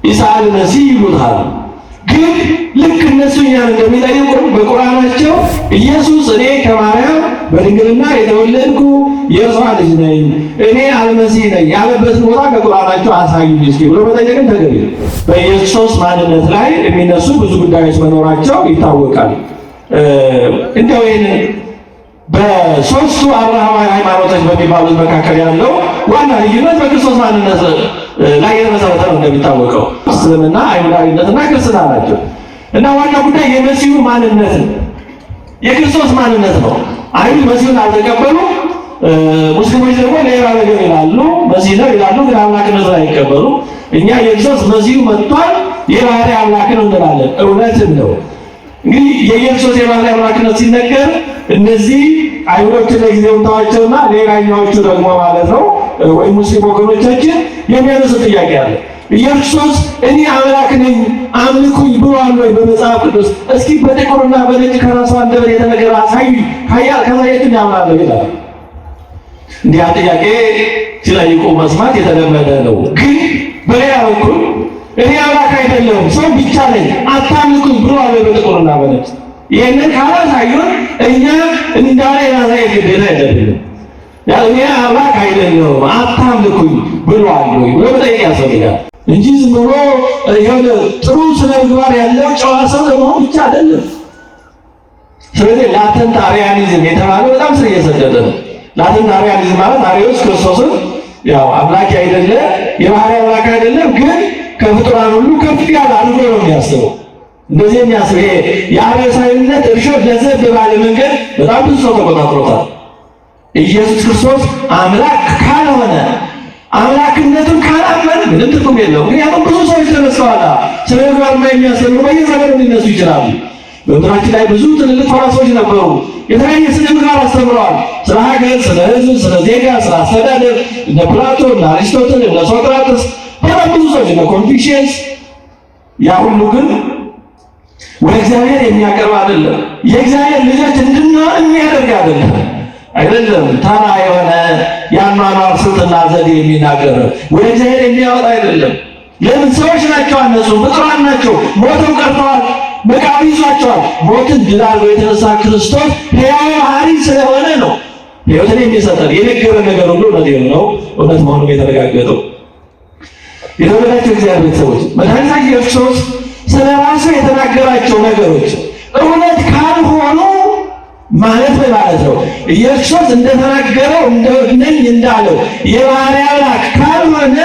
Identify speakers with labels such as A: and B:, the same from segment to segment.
A: ኢሳ አልመሲህ ይሉታል። ግን ልክ እነሱ እኛን እንደሚጠይቁን በቁርአናቸው ኢየሱስ እኔ ከማርያም በድንግልና የተወለድኩ የእርሷ ልጅ ነኝ፣ እኔ አልመሲህ ነኝ ያለበትን ቦታ ከቁርአናቸው አሳዩኝ እስኪ ብሎ መጠየቅን ተገቢ ነው። በኢየሱስ ማንነት ላይ የሚነሱ ብዙ ጉዳዮች መኖራቸው ይታወቃል። እንደው ይህንን በሶስቱ አብርሃማዊ ሃይማኖቶች በሚባሉት መካከል ያለው ዋና ልዩነት በክርስቶስ ማንነት ላይ የተመሰረተ ነው። እንደሚታወቀው እስልምና፣ አይሁዳዊነትና ክርስትና ናቸው እና ዋና ጉዳይ የመሲሁ ማንነት የክርስቶስ ማንነት ነው። አይሁድ መሲሁን አልተቀበሉ፣ ሙስሊሞች ደግሞ ሌላ ነገር ይላሉ፣ መሲህ ነው ይላሉ፣ ግን አምላክነትን አይቀበሉ። እኛ የክርስቶስ መሲሁ መጥቷል የባህሪ አምላክ ነው እንላለን። እውነትም ነው። እንግዲህ የኢየሱስ የባህሪ አምላክነት ሲነገር እነዚህ አይሁዶች ለጊዜው ታዋቸውና ሌላኛዎቹ ደግሞ ማለት ነው ወይ ሙስሊም ወገኖቻችን የሚያነሱ ጥያቄ አለ። ኢየሱስ እኔ አምላክ ነኝ አምልኩኝ ብሏል ወይ በመጽሐፍ ቅዱስ? እስኪ በጥቁርና በነጭ ከራሱ አንደበት የተነገረ አሳዩ ከሳየትን ያምናለሁ ይላል። እንዲህ ጥያቄ ሲጠይቁ መስማት የተለመደ ነው። ግን በሌላ በኩል እኔ አምላክ አይደለሁም ሰው ብቻ ነኝ አታምልኩኝ ብሏል ወይ በጥቁርና በነጭ? ይህንን ካላሳዩን እኛ እንዳለ የማሳየት ግዴታ የለብንም። እኔ አምላክ አይደለሁም አታምልኩኝ ብሏል ወይ ብሎ መጠየቅ ያስፈልጋል እንጂ ዝም ብሎ የሆነ ጥሩ ስነ ምግባር ያለው ጨዋ ሰው ለመሆን ብቻ አይደለም። ስለዚህ ላተንት አርያኒዝም የተባለው በጣም ስር እየሰደደ ነው። ላተንት አርያኒዝም ማለት አርዮስ ክርስቶስን ያው አምላክ አይደለ የባህሪ አምላክ አይደለም፣ ግን ከፍጡራን ሁሉ ከፍ ያለ አድርጎ ነው የሚያስበው። እንደዚህ የሚያስብ ይሄ የአርዮሳዊነት እርሾ ለዘብ ባለ መንገድ በጣም ብዙ ሰው ተቆጣጥሮታል። ኢየሱስ ክርስቶስ አምላክ ካልሆነ አምላክነቱን ካላመን ምንም ጥቅም የለውም። ምክንያቱም ብዙ ሰዎች ተነስተዋል። ስለ ምግባርማ የሚያስተምሩ በየዘመኑ ሊነሱ ይችላሉ። በምድራችን ላይ ብዙ ትልልቅ ፈላስፎች ነበሩ። የተለያየ ስነ ምግባር አስተምረዋል። ስለ ሀገር፣ ስለ ሕዝብ፣ ስለ ዜጋ፣ ስለ አስተዳደር እነ ፕላቶ፣ እነ አሪስቶትል፣ እነ ሶቅራጥስ በጣም ብዙ ሰዎች እነ ኮንፊሽየስ። ያ ሁሉ ግን ወደ እግዚአብሔር የሚያቀርብ አይደለም። የእግዚአብሔር ልጆች እንድንሆን የሚያደርግ አይደለም። ተራ የሆነ የአኗኗር ስልትና ዘዴ የሚናገር ወደ እግዚአብሔር የሚያወጣ አይደለም። ለምን? ሰዎች ናቸው፣ እነሱ ፍጡራን ናቸው። ሞተው ቀርተዋል፣ መቃብር ይዟቸዋል። ሞትን ድል አድርጎ የተነሳ ክርስቶስ ሕያው ባህሪ ስለሆነ ነው ሕይወትን የሚሰጠን። የነገረን ነገር ሁሉ እውነት የሆነው እውነት መሆኑን የተረጋገጠው። የተወደዳችሁ እግዚአብሔር ቤተሰቦች መድኃኒታችን ኢየሱስ ክርስቶስ ስለ ራሱ የተናገራቸው ነገሮች እውነት ካልሆኑ ማለት ማለት ነው ኢየሱስ እንደተናገረው እንደነኝ እንዳለው የባህሪ አምላክ ካልሆነ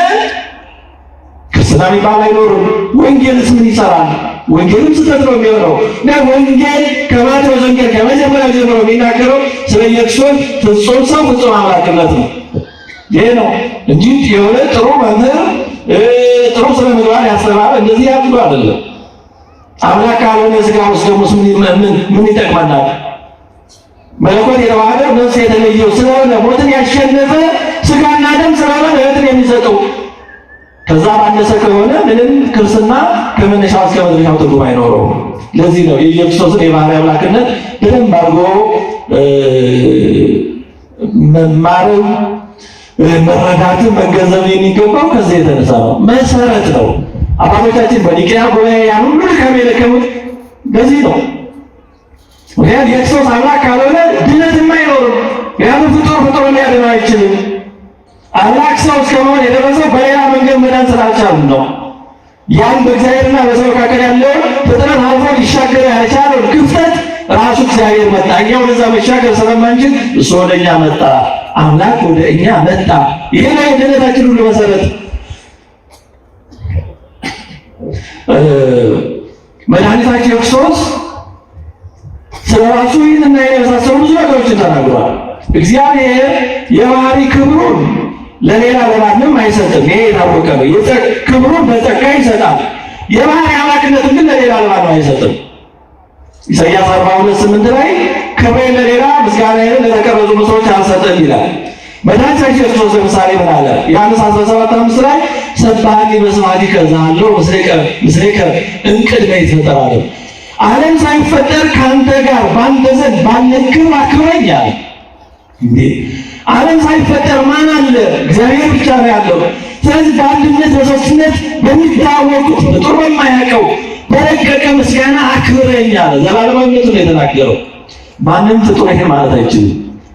A: ክርስትና የሚባል አይኖርም። ወንጌልስ ምን ይሰራል? ወንጌልም ስህተት ነው የሚሆነው። እና ወንጌል ከማቴዎስ ወንጌል ከመጀመሪያው ጀምሮ የሚናገረው ስለ ኢየሱስ ፍጹም ሰው ፍጹም አምላክነት ነው። ይሄ ነው እንጂ የሆነ ጥሩ መምህር ጥሩ ስነ ምግባር ያስተማረ እንደዚህ ያሉ አይደለም። አምላክ ካልሆነ ስጋ ውስጥ ደግሞ ምን ይጠቅመናል? መለኮት የተዋሃደ ነፍስ የተለየው ስለሆነ ሞትን ያሸነፈ ስጋና ደም ስለሆነ ሕይወትን የሚሰጠው ከዛ ባነሰ ከሆነ ምንም ክርስትና ከመነሻው እስከ መድረሻው ትርጉም አይኖረውም። ለዚህ ነው የኢየሱስን የባህሪ አምላክነት በደንብ አድርጎ መማርም መረዳትም መገንዘብ የሚገባው ከዚህ የተነሳ ነው። መሰረት ነው። አባቶቻችን በኒቅያ ጉባኤ ያን ሁሉ ከመለከሙት በዚህ ነው። ምክንያቱም የክርስቶስ አምላክ ካልሆነ ድነትም አይኖርም። ምክንያቱም ፍጡር ሊያድነው አይችልም። አምላክ ሰው እስከመሆን የደረሰው በሌላ መንገድ መዳን ስላልቻሉ ነው። ያን በእግዚአብሔርና በሰው መካከል ያለውን ፍጥረት አልፎ ሊሻገር ያልቻለውን ክፍተት ራሱ እግዚአብሔር መጣ። እኛ ወደዛ መሻገር ስለማንችል እሱ ወደ እኛ መጣ። አምላክ ወደ እኛ መጣ። ይሄ ነው የድነታችን ሁሉ መሰረት። መድኃኒታችን ክርስቶስ ስለራሱ ይህንና የመሳሰሉ ብዙ ነገሮችን ተናግሯል። እግዚአብሔር የባህሪ ክብሩን ለሌላ ለማንም አይሰጥም። ይሄ የታወቀ ነው። ክብሩን በጸጋ ይሰጣል። የባህሪ አምላክነትን ግን ለሌላ ለማንም አይሰጥም። ኢሳይያስ 42:8 ላይ ክብሬን ለሌላ ምስጋናዬን ለተቀረጹ ምስሎች አልሰጥም ይላል። መድኃኒታችን ክርስቶስ ለምሳሌ ምን አለ? ዮሐንስ 17:5 ላይ ሰባኒ በስማቲከ ዘሃለው ምስሌከ እንቅድመ ይትፈጠር ዓለም ሳይፈጠር ከአንተ ጋር በአንተ ዘንድ ባለ ክብር አክብረኝ አለ። ዓለም ሳይፈጠር ማን አለ? እግዚአብሔር ብቻ ነው ያለው። ስለዚህ በአንድነት በሶስትነት በሚታወቁት ፍጡር በማያውቀው በረቀቀ ምስጋና አክብረኝ አለ። ዘላለማዊነቱን ነው የተናገረው። ማንም ፍጡር ይሄ ማለት አይችልም።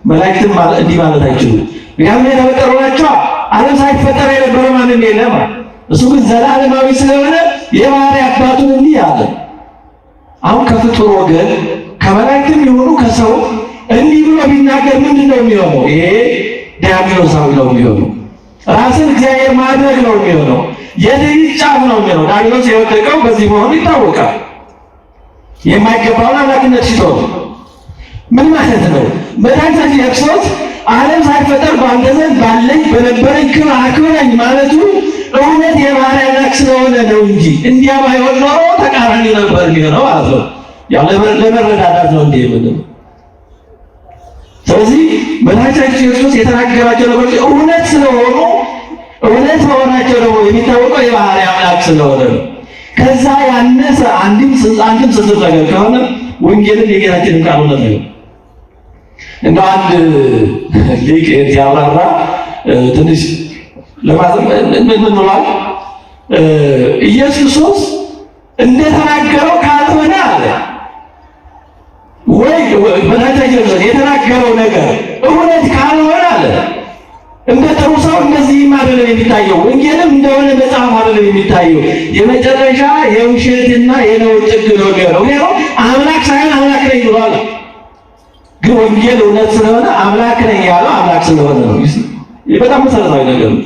A: መላእክትም እንዲህ ማለት አይችሉም። ምክንያቱም የተፈጠሩ ናቸው። ዓለም ሳይፈጠር የነበረ ማንም የለም። እሱ ግን ዘላለማዊ ስለሆነ የባህርይ አባቱን እንዲህ አለ። አሁን ከፍጡር ወገን ከመላእክትም የሆኑ ከሰው እንዲህ ብሎ ቢናገር ምንድን ነው የሚሆነው? ይሄ ዲያብሎሳዊ ነው የሚሆነው። ራስን እግዚአብሔር ማድረግ ነው የሚሆነው። የትዕቢት ጫፍ ነው የሚሆነው። ዲያብሎስ የወደቀው በዚህ መሆኑ ይታወቃል። የማይገባውን አምላክነት ሲተው ምን ማለት ነው? መድኃኒታችን ክርስቶስ ዓለም ሳይፈጠር በአንተ ዘንድ ባለኝ በነበረኝ ክብር አክብረኝ ማለቱ እውነት የባህርይ አምላክ ስለሆነ ነው እንጂ እንዲያ ባይሆን ኖሮ ተቃራኒ ነበር የሚሆነው ማለት ነው። ያው ለመረዳዳት ነው እንዲህ የምንለው። ስለዚህ መድኃኒታችን ክርስቶስ የተናገራቸው ነገሮች እውነት ስለሆኑ እውነት መሆናቸው ደግሞ የሚታወቀው የባህርይ አምላክ ስለሆነ ነው። ከዛ ያነሰ አንድም ስንት ነገር ከሆነ ወንጌልን የጌታችንን ቃል እውነት ነው። እንደ አንድ ሊቅ ያብራራ ትንሽ ምን ብሏል? ኢየሱስ ክርስቶስ እንደተናገረው ካልሆነ አለ ወይ መድኃኒታችን የተናገረው ነገር እውነት ካልሆነ አለ እንደ ጥሩ ሰው እንደዚህም አይደለም የሚታየው። ወንጌልም እንደሆነ መጽሐፍ አይደለም የሚታየው። የመጨረሻ የውሸትና የነውር ጥግ ነው። አምላክ ሳይሆን አምላክ ነኝ ብሏል። ግን ወንጌል እውነት ስለሆነ አምላክ ነኝ ያለው አምላክ ስለሆነ ነው። በጣም መሰረታዊ ነገር ነው።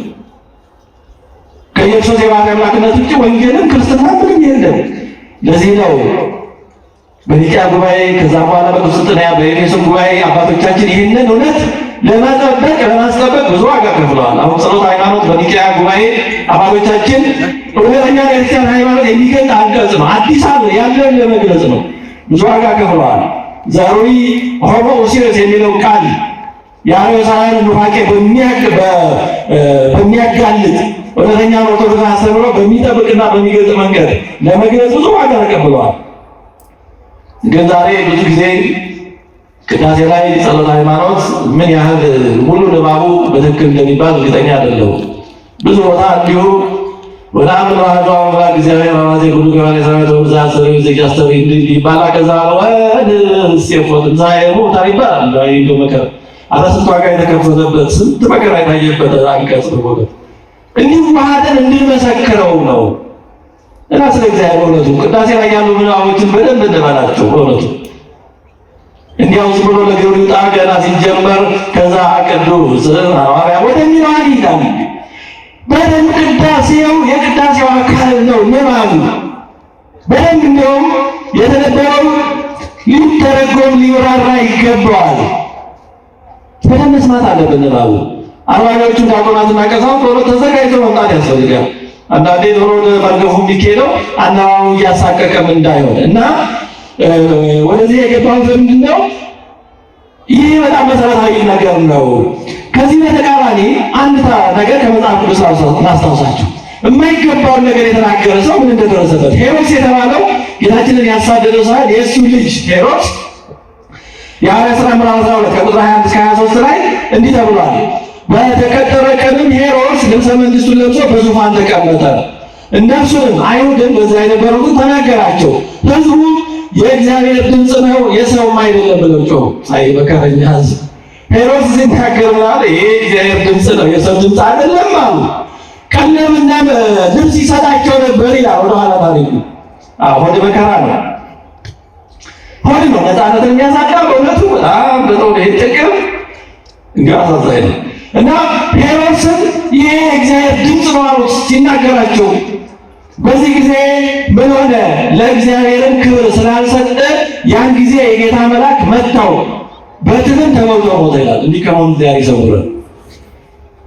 A: ከኢየሱስ የባህርይ አምላክነት ውጭ ወንጌልም ክርስትና ምንም የለም። ለዚህ ነው በኒቅያ ጉባኤ ከዛ በኋላ በቁስጥንጥንያ በኤፌሶን ጉባኤ አባቶቻችን ይህንን እውነት ለማስጠበቅ ብዙ ዋጋ ከፍለዋል። አሁን ጸሎተ ሃይማኖት በኒቅያ ጉባኤ አባቶቻችን እውነተኛ የክርስቲያን ሃይማኖት የሚገልጥ አንቀጽ ነው። አዲስ አለ ያለውን ለመግለጽ ነው። ብዙ ዋጋ ከፍለዋል። ዘሩይ ሆሞ ኦሲዮስ የሚለው ቃል የአርዮሳውያን ኑፋቄ በሚያጋልጥ እውነተኛ ኦርቶዶክስ አስተምህሮ በሚጠብቅና በሚገልጽ መንገድ ለመግለጽ ብዙ ዋጋ ተቀብለዋል። ግን ዛሬ ብዙ ጊዜ ቅዳሴ ላይ ጸሎተ ሃይማኖት ምን ያህል ሙሉ ንባቡ በትክክል እንደሚባል እርግጠኛ አይደለሁም። ብዙ ቦታ እንዲሁ ወደ አምን ዋህዶ አምላክ እግዚአብሔር ማማዜ ሁሉ ገባሬ ሰራዊት ወብዛ ሰራዊት ዘጃስተሪ ይባላ ከዛ ወደ ሲፎት ዛይሩ ታሪባል አይዶ መከራ አራስቱ ዋጋ የተከፈለበት ስንት መከራ የታየበት አንቀጽ ነው። እንዲሁ ዋህደን እንድንመሰክረው ነው እና ስለ እግዚአብሔር እውነቱ ቅዳሴ ላይ ያሉ ምናዎችን በደንብ እንደባላቸው እውነቱ እንዲያው ዝም ብሎ ለገብሩ ጣ ገና ሲጀመር ከዛ ቅዱስ ሐዋርያ ወደሚለው ይላል። በደንብ ቅዳሴው የቅዳሴው አካል ነው። ንባቡ በደንብ እንደውም የተነበረው ሊተረጎም ሊወራራ ይገባዋል። በደንብ መስማት አለብን። ንባቡ አርባኞቹን ዲያቆናትና ቀሳውስት ቶሎ ተዘጋጅተው መምጣት ያስፈልጋል። አንዳንዴ ቶሎ መርገፉ የሚኬደው አናባቡ እያሳቀቀም እንዳይሆን እና ወደዚህ የገባው ምንድን ነው? ይህ በጣም መሰረታዊ ነገር ነው። ከዚህ በተቃራኒ አንድ ነገር ከመጽሐፍ ቅዱስ ላስታውሳችሁ። የማይገባውን ነገር የተናገረ ሰው ምን እንደደረሰበት። ሄሮድስ የተባለው ጌታችንን ያሳደደው ሳይሆን የእሱ ልጅ ሄሮድስ የሐዋርያት ሥራ ምዕራፍ 12 ከቁጥር 21 እስከ 23 ላይ እንዲህ ተብሏል። በተቀጠረ ቀንም ሄሮድስ ልብሰ መንግሥቱን ለብሶ በዙፋን ተቀመጠ። እነርሱንም አይሁድን በዚያ የነበሩትን ተናገራቸው። ሕዝቡ የእግዚአብሔር ድምፅ ነው የሰውም አይደለም ብለው ጮኹ። አይ መከረኛ ሕዝብ። ሄሮድስ ሲናገር ማለት ይሄ እግዚአብሔር ድምፅ ነው የሰው ድምፅ አይደለም አሉ። ቀለምና ልብስ ይሰጣቸው ነበር ይላል ወደኋላ ታሪኩ። ወደ መከራ ነው ሆድ ነው ነፃነትን የሚያሳጣ በእውነቱ በጣም ይሄ ጥቅም እንዲያው አሳዛኝ ነው። እና ሄሮድስን ይሄ እግዚአብሔር ድምፅ ነው አሉት ሲናገራቸው። በዚህ ጊዜ ምን ሆነ? ለእግዚአብሔርም ክብር ስላልሰጠ ያን ጊዜ የጌታ መልአክ መታው፣ በትንም ተመውቶ ሞተ ይላል። እንዲህ ከመሆኑ እግዚአብሔር ይሰውረን።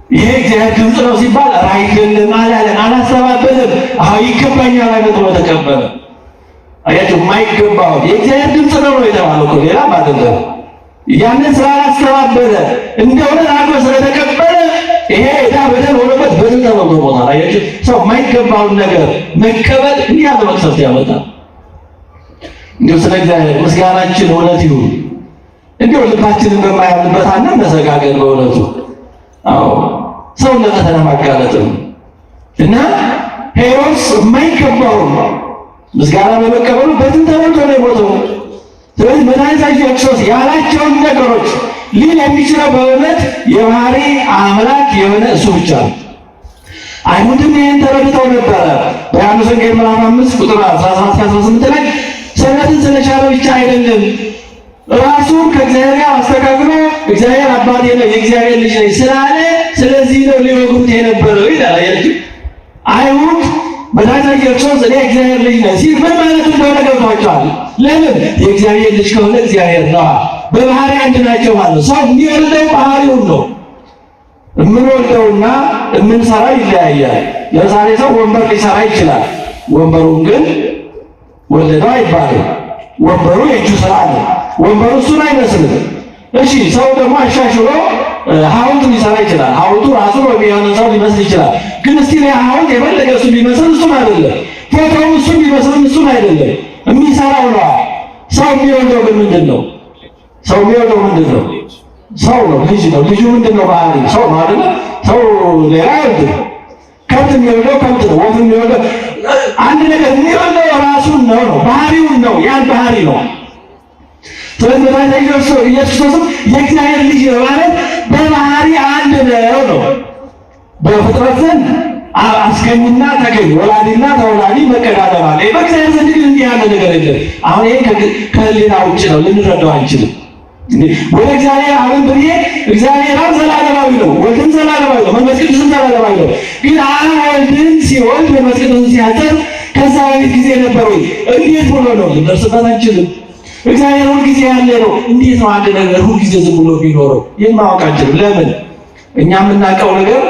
A: ይሄ እግዚአብሔር ድምፅ ነው ሲባል አይደለም አላለም፣ አላስተባበለም። ይገባኛል አይነት ነው ተቀበለ። አያችሁ፣ የማይገባው የእግዚአብሔር ድምፅ ነው የተባለው እኮ ሌላ አይደለም። ያንን ስላላስተባበለ እንደሆነ አድርጎ ስለተቀበለ ይሄ ዕዳ በደል ሆኖበት በድል ተመውቶ ሞታል። አያችሁ፣ ሰው የማይገባውን ነገር መቀበል እንዲህ ያለ መቅሰፍት ያመጣል። እንዲሁ ስለ እግዚአብሔር ምስጋናችን እውነት ይሁን። እንዲሁ ልባችንን በማያምንበት አነሰጋገን በእውነቱ ሰው ለፈተና ማጋለጥም እና ሄሮድስ የማይገባው ምስጋና በመቀበሉ በትን ተመልቶ ነው የሞተው። ስለዚህ መድኃኒታችን ክርስቶስ ያላቸውን ነገሮች ሊል የሚችለው በእውነት የባህሪ አምላክ የሆነ እሱ ብቻ ነው። አይሁድም ይህን ተረድተው ነበረ። በዮሐንስ ወንጌል ምዕራፍ 5 ቁጥር 17-18 ላይ ሰንበትን ስለቻለ ብቻ አይደለም ራሱን ከእግዚአብሔር ጋር አስተካክሎ እግዚአብሔር አባቴ ነው የእግዚአብሔር ልጅ ነኝ ስላለ ስለዚህ ነው ሊወግሩት የነበረው ይላል። አያችሁ አይሁድ መድኃኒታችን ክርስቶስ እኔ እግዚአብሔር ልጅ ነኝ ሲል ምን ማለት እንደሆነ ገብቷቸዋል። ለምን? የእግዚአብሔር ልጅ ከሆነ እግዚአብሔር ነው። በባህሪ አንድ ናቸው ማለት ሰው የሚወልደው ባህሪውን ነው። የምንወልደውና የምንሰራ ይለያያል። ለምሳሌ ሰው ወንበር ሊሰራ ይችላል። ወንበሩን ግን ወለደው አይባልም። ወንበሩ የእጁ ስራ ነው። ወንበሩ እሱን አይመስልም። እሺ ሰው ደግሞ አሻሽሎ ሐውልት ሊሰራ ይችላል። ሐውልቱ ራሱ የሆነ ሰው ሊመስል ይችላል። ግን እስቲ ሐውልት የፈለገ እሱን ቢመስል እሱን አይደለም። ፎቶው እሱን ቢመስልም እሱን አይደለም። የሚሰራው ነው። ሰው የሚወልደው ግን ምንድን ነው? ሰው የሚወልደው ምንድን ነው? ሰው ነው። ልጅ ነው። ልጁ ምንድን ነው? ባህሪ ሰው ነው አይደለ? ሰው ሌላ አይወልድም። ከብት የሚወልደው ከብት ነው። ወፍ የሚወልደው አንድ ነገር የሚወልደው ራሱን ነው፣ ባህሪውን ነው። ያን ባህሪ ነው። ስለዚህ መድኃኒታችን ኢየሱስ ክርስቶስ የእግዚአብሔር ልጅ ነው ማለት በባህሪ አንድ ነው። በፍጥረት ዘንድ አስገኝና ተገኝ፣ ወላዲና ተወላዲ መቀዳደም አለ። በእግዚአብሔር ዘንድ ግን እንዲህ ያለ ነገር የለም። አሁን ይሄ ከህሊና ውጭ ነው፣ ልንረዳው አንችልም። ወደ እግዚአብሔር አብን ብንሄድ እግዚአብሔር አብ ዘላለማዊ ነው፣ ወልድም ዘላለማዊ ነው፣ መንፈስ ቅዱስም ዘላለማዊ ነው። ግን አብ ወልድን ሲወልድ መንፈስ ቅዱስን ሲያጠር ከዛ በፊት ጊዜ ነበር ወይ? እንዴት ብሎ ነው? ልንደርስበት አንችልም። እግዚአብሔር ሁል ጊዜ ያለ ነው። እንዴት ነው አንድ ነገር ሁል ጊዜ ዝም ብሎ ቢኖረው? ይህን ማወቅ አንችልም። ለምን? እኛ የምናውቀው ነገር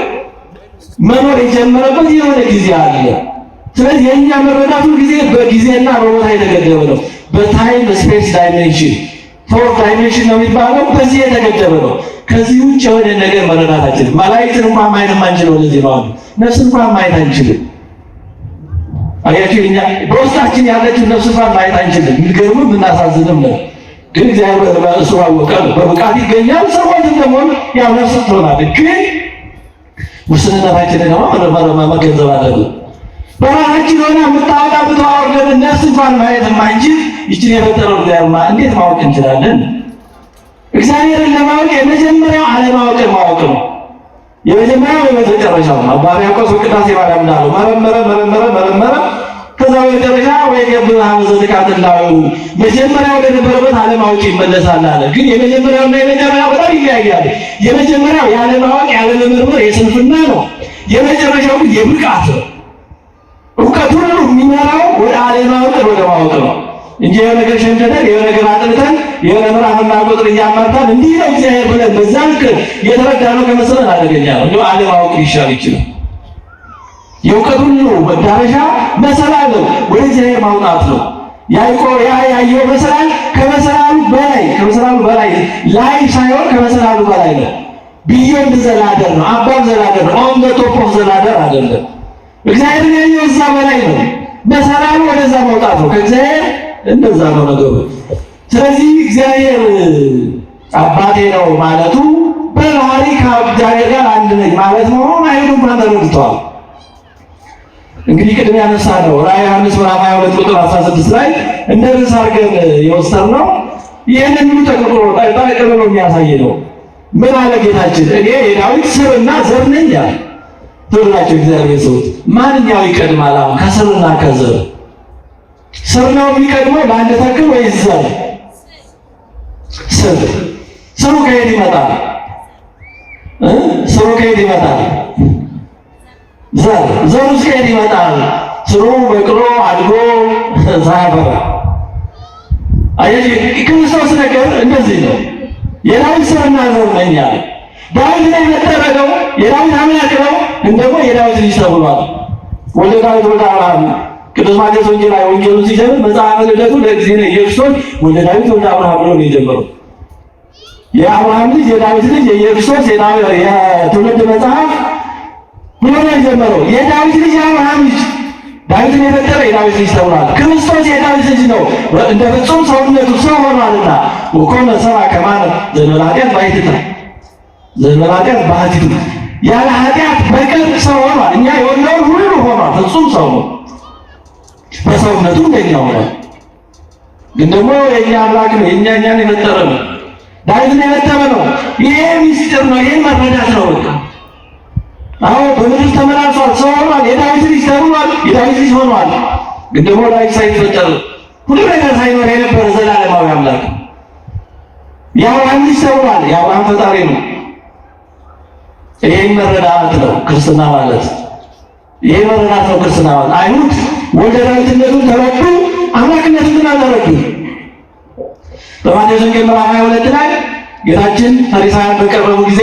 A: መኖር የጀመረበት የሆነ ጊዜ አለ። ስለዚህ የእኛ መረዳት ሁል ጊዜ በጊዜና በቦታ የተገደበ ነው። በታይም ስፔስ ዳይሜንሽን ፎር ዳይሜንሽን ነው የሚባለው። በዚህ የተገደበ ነው። ከዚህ ውጭ የሆነ ነገር መረዳት አንችልም። መላእክትን እንኳን ማየት አንችልም። ለዚህ ነው ነፍስን እንኳን ማየት አንችልም። አያችሁ እኛ በውስጣችን ያለችው ነፍስ እንኳን ማየት አንችልም። የሚገርም የምናሳዝንም ነው። ግን እግዚአብሔር በእሱ አወቀ በብቃት ይገኛል። ሰዎች ደግሞ ያው ነፍስ ትሆናለች። ግን ውስንነታችንን ደግሞ መገንዘብ አለብን። በራሳችን ሆነ የምታወጣ ብታወርደን ነፍስ እንኳን ማየት የማንችል ይችን የፈጠረው እግዚአብሔር እንዴት ማወቅ እንችላለን? እግዚአብሔርን ለማወቅ የመጀመሪያው አለማወቅን ማወቅ ነው። የመጀመሪያው የመጨረሻው ነው። አባ ሕርያቆስ በቅዳሴ ማርያም እንዳለው መረመረ ከዛ በመጨረሻ ወይ ገብር ዘልቃትላው መጀመሪያው ወደ ነበረበት አለማወቅ ይመለሳል አለ። ግን የመጀመሪያውና የመጨረሻው በጣም ይለያያል። የመጀመሪያው ያለማወቅ ያለመመርመር የስንፍና ነው። የመጨረሻው ግን የብቃት ነው። እውቀት ሁሉ የሚመራው ወደ አለማወቅ ወደ ማወቅ ነው እንጂ የሆነ ነገር ሸምደደን የሆነ ነገር አጥንተን የሆነ ምዕራፍና ቁጥር እያማርታን እንዲህ ነው እግዚአብሔር ብለን በዛ ልክ የተረዳነው ከመሰለን አደገኛ ነው። እንደው አለማወቅ ሊሻል ይችላል። የእውቀት ሁሉ መዳረሻ መሰላል ወደ እግዚአብሔር ማውጣት ነው። ያዕቆብ ያየው መሰላል ከመሰላሉ በላይ ላይ ሳይሆን ከመሰላሉ በላይ ነው። ቢዮንድ ዘላደር ነው። አባብ ዘላደር ነው። ኦን ዘ ቶፕ ኦፍ ዘላደር አይደለም። እግዚአብሔር ያየው እዛ በላይ ነው። መሰላሉ ወደዛ ማውጣት ነው። ከእግዚአብሔር እንደዛ ነው ነገሩ። ስለዚህ እግዚአብሔር አባቴ ነው ማለቱ በባህሪ ከእግዚአብሔር ጋር አንድ ነኝ ማለት መሆኑን አይሁድ ተረድተዋል። እንግዲህ ቅድም ያነሳ ነው ራዕየ ዮሐንስ ምዕራፍ 22 ቁጥር 16 ላይ እንደ ርዕስ አድርገን የወሰድነው ይህንን ሁሉ ጠቅልሎ የሚያሳይ ነው። ምን አለ ጌታችን? እኔ የዳዊት ስርና ዘር ነኝ አለ። ትውላቸው እግዚአብሔር ሰው ማንኛው ይቀድማል? አሁን ከስርና ከዘር ስር ነው የሚቀድመው ለአንድ ተክል ወይስ ዘር? ስሩ ከየት ይመጣል? ስሩ ከየት ይመጣል? ዘሩስ ከየት ይመጣል? ስሩ በቅሎ አድጎ ሳያፈራ። አየህ ክርስቶስ ነገር እንደዚህ ነው። የዳዊት ስርና ዘር ነኝ አለ። ዳዊት ላይ የተደረገው የዳዊት አምላክ ነው፣ እንደሞ የዳዊት ልጅ ተብሏል። ወልደ ዳዊት ወልደ አብርሃም ቅዱስ ማቴዎስ ወንጌሉን ሲጀምር መጽሐፈ ልደቱ ለእግዚእነ ኢየሱስ ወልደ ዳዊት ወልደ አብርሃም ብሎ ነው የጀመረው። የአብርሃም ልጅ የዳዊት ልጅ የኢየሱስ የትውልድ መጽሐፍ ብሎ ነው የጀመረው። የዳዊት ልጅ የአብርሃም ልጅ ዳዊትን የፈጠረ የዳዊት ልጅ ተብሏል። ክርስቶስ የዳዊት ልጅ ነው፣ እንደ ፍጹም ሰውነቱ ሰው ሆኗልና። ወኮነ ሰብአ ከማነ ዘእንበለ ኃጢአት ባሕቲቱ ያለ ኃጢአት በቀር ሰው ሆኗል። እኛ የወለውን ሁሉ ሆኗል። ፍጹም ሰው ነው። በሰውነቱ እንደኛ ሆኗል። ግን ደግሞ የኛ አምላክ ነው። እኛን የፈጠረ ነው። ዳዊትን የፈጠረ ነው። ይሄ ሚስጥር ነው። ይሄ መረዳት ነው። በቃ አዎ በምድር ተመላልሷል። ሰው ሆኗል። የዳዊት ልጅ ተብሏል። የዳዊት ልጅ ሆኗል። ግን ደግሞ ዳዊት ሳይፈጠር ሁሉ ነገር ሳይኖር የነበረ ዘላለማዊ አምላክ የአብርሃም ልጅ ተብሏል። የአብርሃም ፈጣሪ ነው። ይሄን መረዳት ነው ክርስትና ማለት። ይሄ መረዳት ነው ክርስትና ማለት። አይሁድ ወልደ ዳዊትነቱን ተረዱ፣ አምላክነቱን ግን አልተረዱም። በማቴዎስ ወንጌል ምዕራፍ 22 ላይ ጌታችን ፈሪሳውያን በቀረቡ ጊዜ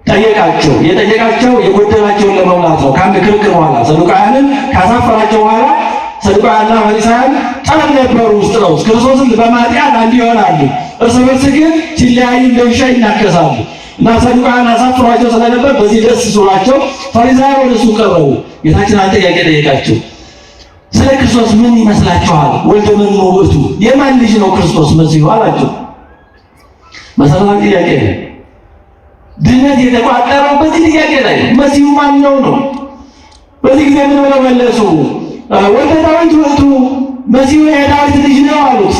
A: ጠየቃቸው። የጠየቃቸው የጎደላቸውን ለመሙላት ነው። ከአንድ ክርክር በኋላ ሰዱቃውያንን ካሳፈራቸው በኋላ ሰዱቃውያንና ፈሪሳውያን ጠብ ነበሩ ውስጥ ነው። ክርስቶስን በማጥያት አንድ ይሆናሉ፣ እርስ በርስ ግን ሲለያዩ እንደ ውሻ ይናከሳሉ። እና ሰዱቃውያን አሳፍሯቸው ስለነበር በዚህ ደስ ብሏቸው ፈሪሳውያን ወደ እሱ ቀረቡ። ጌታችን አንድ ጥያቄ ጠየቃቸው። ስለ ክርስቶስ ምን ይመስላችኋል? ወልደ መኑ ውእቱ? የማን ልጅ ነው ክርስቶስ መሲሁ አላቸው። መሰረታዊ ጥያቄ ነው። ድነት የተቋጠረው በዚህ ጥያቄ ላይ መሲሁ ማን ነው ነው። በዚህ ጊዜ ምን ብለው መለሱ? ወልደ ዳዊት ውእቱ፣ መሲሁ የዳዊት ልጅ ነው አሉት።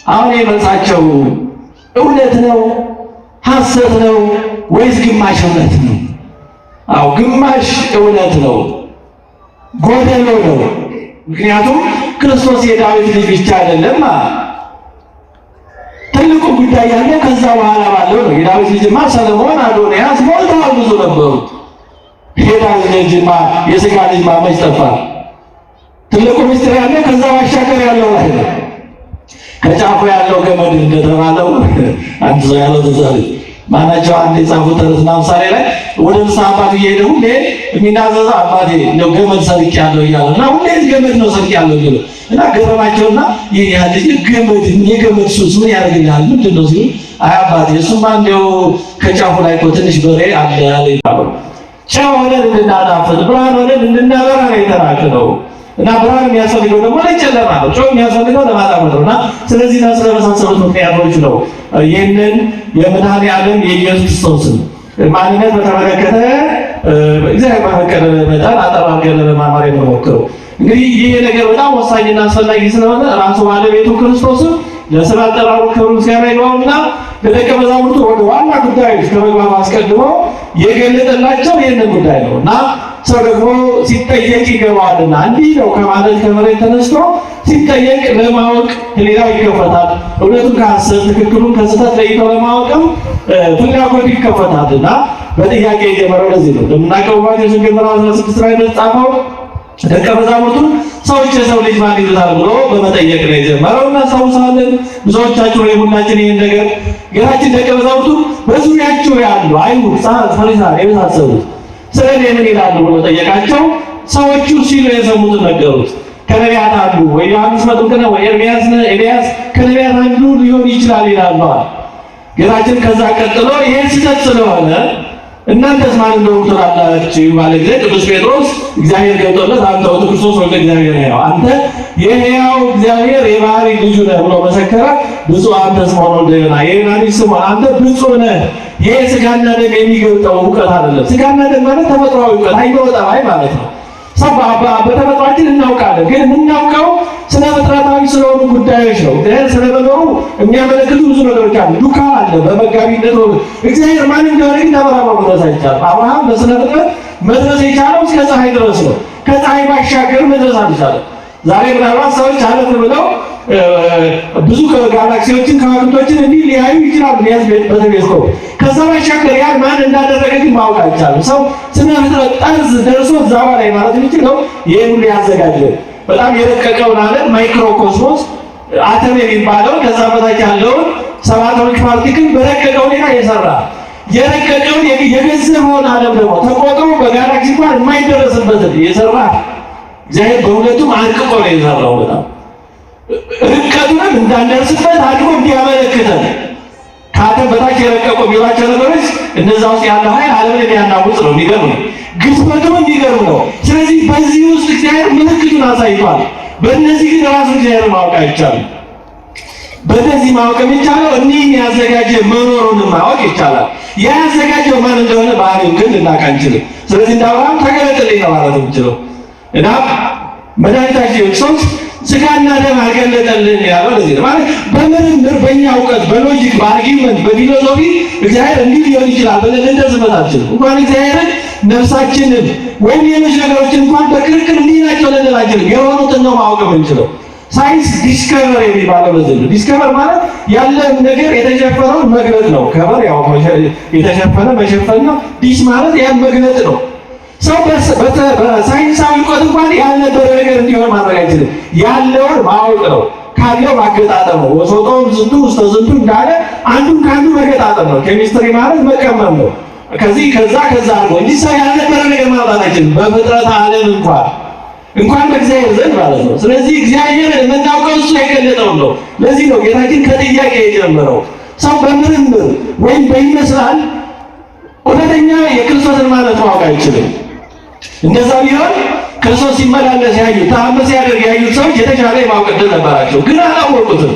A: አሁን የመልሳቸው እውነት ነው ሐሰት ነው ወይስ ግማሽ እውነት ነው? አዎ ግማሽ እውነት ነው፣ ጎደሎ ነው። ምክንያቱም ክርስቶስ የዳዊት ልጅ ብቻ አይደለም። ትልቁ ጉዳይ ያለው ከዛ በኋላ ባለው ነው። የዳዊት ልጅማ ሰለሞን፣ አዶንያስ ሞልተዋል፣ ብዙ ነበሩ። የዳዊት ልጅማ የሥጋ ልጅማ መች ጠፋ? ትልቁ ምስጢር ያለው ከዛ ባሻገር ያለው ላይ ነው። ከጫፉ ያለው ገመድ እንደተባለው አንድ ሰው ያለው ተዛሪ ማናቸው አንድ የጻፉት ተረትና ምሳሌ ላይ ወደ ንስሐ አባቱ እየሄደ ሁሌ የሚናዘዘው አባቴ ነው ገመድ ሰርቄያለሁ እያለ እና ሁሌ ገመድ ነው ሰርቄያለሁ እያለ እና ገረማቸውና ይህ ያህል ገመድ የገመድ ሱስ ምን ያደርግልሃል ምንድን ነው ሲሉ አይ አባቴ እሱማ እንዲያው ከጫፉ ላይ እኮ ትንሽ በሬ አለ ያለ ይባላል። ጨው ሆነን እንድናጣፍጥ ብርሃን ሆነን እንድናበራ ነው የተናገረው። እና ብርሃን የሚያስፈልገው ደግሞ ለጨለማ ነው። ጨው የሚያስፈልገው ለማጣፈጥ ነው። እና ስለዚህ ነው ስለመሳሰሉት ምክንያቶች ነው ይህንን የመድኃኔዓለም የኢየሱስ ክርስቶስን ማንነት በተመለከተ እግዚአብሔር በፈቀደ መጠን አጠራርገን ለማማር የምንሞክረው። እንግዲህ ይህ ነገር በጣም ወሳኝና አስፈላጊ ስለሆነ ራሱ ባለቤቱ ክርስቶስም ለስም አጠራሩ ክብር ምስጋና ይግባውና ለደቀ መዛሙርቱ ወደ ዋና ጉዳዮች ከመግባቱ አስቀድሞ የገለጠላቸው ይህንን ጉዳይ ነው። እና ሰው ደግሞ ሲጠየቅ ይገባዋልና እንዲህ ነው ከማለት ከመሬት ተነስቶ ሲጠየቅ ለማወቅ ሕሊናው ይከፈታል። እውነቱን ከሐሰት ትክክሉን ከስህተት ለይቶ ለማወቅም ፍላጎት ይከፈታልና በጥያቄ የጀመረው ለዚህ ነው። እንደምናውቀው ማቴዎስ ወንጌል ምዕራፍ 16 ላይ እንደተጻፈው ደቀ መዛሙርቱን ሰዎች የሰው ልጅ ማን ይሉታል ብሎ በመጠየቅ ነው የጀመረው። እናስታውሳለን። ብዙዎቻችሁ ወይ ሁላችን ይህን ነገር ጌታችን ደቀ መዛሙርቱ በዙሪያቸው ያሉ አይሁድ፣ ጸሐፍት፣ ፈሪሳውያን የመሳሰሉት ስለ እኔ ምን ይላሉ ብሎ ጠየቃቸው። ሰዎቹ ሲሉ የሰሙትን ነገሩት። ከነቢያት አንዱ ወይ ዮሐንስ መጥምቅ ነው ወይ ኤልያስ ከነቢያት አንዱ ሊሆን ይችላል ይላሉ። ጌታችን ከዛ ቀጥሎ ይሄ ስህተት ስለሆነ እናንተስ ማን እንደሆነ ትላላችሁ ባለ ጊዜ ቅዱስ ጴጥሮስ እግዚአብሔር ገብቶለት አንተ ወልደ ክርስቶስ ወልደ እግዚአብሔር ነው፣ አንተ የሕያው እግዚአብሔር የባህሪ ልጁ ነህ ብሎ መሰከረ። ብፁዕ አንተ ስምዖን ወልደ ዮና የዮና ልጅ ስምዖን አንተ ብፁዕ ነህ። ይሄ ስጋና ደም የሚገልጠው እውቀት አይደለም። ስጋና ደም ማለት ተፈጥሯዊ እውቀት አይወጣም ማለት ነው። ሰው በተፈጥሯችን እናውቃለን፣ ግን የምናውቀው ስለ ፍጥረታዊ ስለሆኑ ጉዳዮች ነው። ስለመኖሩ የሚያመለክቱ ብዙ ነገሮች አሉ። ዱካ አለ በመጋቢነት እግዚአብሔር ማን እንደሆነ ግን ተመራምሮ መድረስ አይቻልም። አብርሃም በስነ ፍጥረት መድረስ የቻለው እስከ ፀሐይ ድረስ ነው። ከፀሐይ ባሻገር መድረስ አልቻለም። ዛሬ ምናልባት ሰዎች አለፍ ብለው ብዙ ጋላክሲዎችን ከዋክብቶችን እንዲህ ሊያዩ ይችላሉ በቴሌስኮፕ። ከዛ ባሻገር ያን ማን እንዳደረገ ግን ማወቅ አይቻልም። ሰው ስነ ፍጥረት ጠርዝ ደርሶ ዛዋ ላይ ማለት የሚችለው ይህን ሁሉ ያዘጋጀ በጣም የረቀቀውን ዓለም ማይክሮኮስሞስ አተም የሚባለው ከዛ በታች ያለውን ሰባቶሚክ ፓርቲክል በረቀቀ ሁኔታ የሰራ የረቀቀውን የገዘፈውን ዓለም ደግሞ ተቆጥሮ በጋላክሲ እንኳን የማይደረስበትን የሰራ እግዚአብሔር በሁለቱም አርቅቆ ነው የሰራው። በጣም ርቀቱንም እንዳንደርስበት አድርጎ እንዲያመለክተን ከአተም በታች የረቀቁ የሚሏቸው ነገሮች እነዛ ውስጥ ያለው ኃይል ዓለምን የሚያናውጥ ነው። የሚገርም ነው። ግዝፈቱም የሚገርም ነው። ስለዚህ በዚህ ውስጥ እግዚአብሔር ምልክቱን አሳይቷል። በእነዚህ ግን ራሱ እግዚአብሔር ማወቅ አይቻልም። በእነዚህ ማወቅ የሚቻለው እኒህን ያዘጋጀ መኖሩን ማወቅ ይቻላል። ያዘጋጀው ማን እንደሆነ ባህሪውን ግን ልናውቅ አንችልም። ስለዚህ እንደ አብርሃም ተገለጠልኝ ነው ማለት የምንችለው እና መድኃኒታችን ክርስቶስ ሥጋና ደም አልገለጠልን ያለው ለዚህ ነው ማለት በምርምር በእኛ እውቀት በሎጂክ በአርጊመንት በፊሎሶፊ እግዚአብሔር እንዲህ ሊሆን ይችላል ብለን ልንደርስበት አንችልም። እንኳን እግዚአብሔርን ነፍሳችንን ወይም ሌሎች ነገሮችን እንኳን በክርክር እንዲህ ናቸው ልንል አንችልም። የሆኑትን ነው ማወቅ የምንችለው። ሳይንስ ዲስከቨር የሚባለው ለዚህ ነው። ዲስከቨር ማለት ያለን ነገር የተሸፈነውን መግለጥ ነው። ከበር ያው የተሸፈነ መሸፈን ነው። ዲስ ማለት ያን መግለጥ ነው። ሰው በሳይንሳዊ እውቀት እንኳን ያልነበረ ነገር እንዲሆን ማድረግ አይችልም። ያለውን ማወቅ ነው። ካለው ማገጣጠም ነው። ወሶጦም ዝንቱ ውስተ ዝንቱ እንዳለ አንዱን ከአንዱ መገጣጠም ነው። ኬሚስትሪ ማለት መቀመም ነው። ከዚህ ከዛ አድርጎ እንዲህ ሰው ያልነበረ ነገር ማውጣት አይችልም። በፍጥረት ዓለም እንኳን በእግዚአብሔር ዘንድ ማለት ነው። ስለዚህ እግዚአብሔር የምናውቀው እሱ የገለጠው ነው። ለዚህ ነው ጌታችን ከጥያቄ የጀመረው። ሰው በምርምር ወይም በይመስላል እውነተኛ የክርስቶስን ማለት ማወቅ አይችልም። እንደዛ ቢሆን ክርስቶስ ሲመላለስ ያዩት ተአምር ሲያደርግ ያዩት ሰዎች የተሻለ የማወቅ ዕድል ነበራቸው፣ ግን አላወቁትም።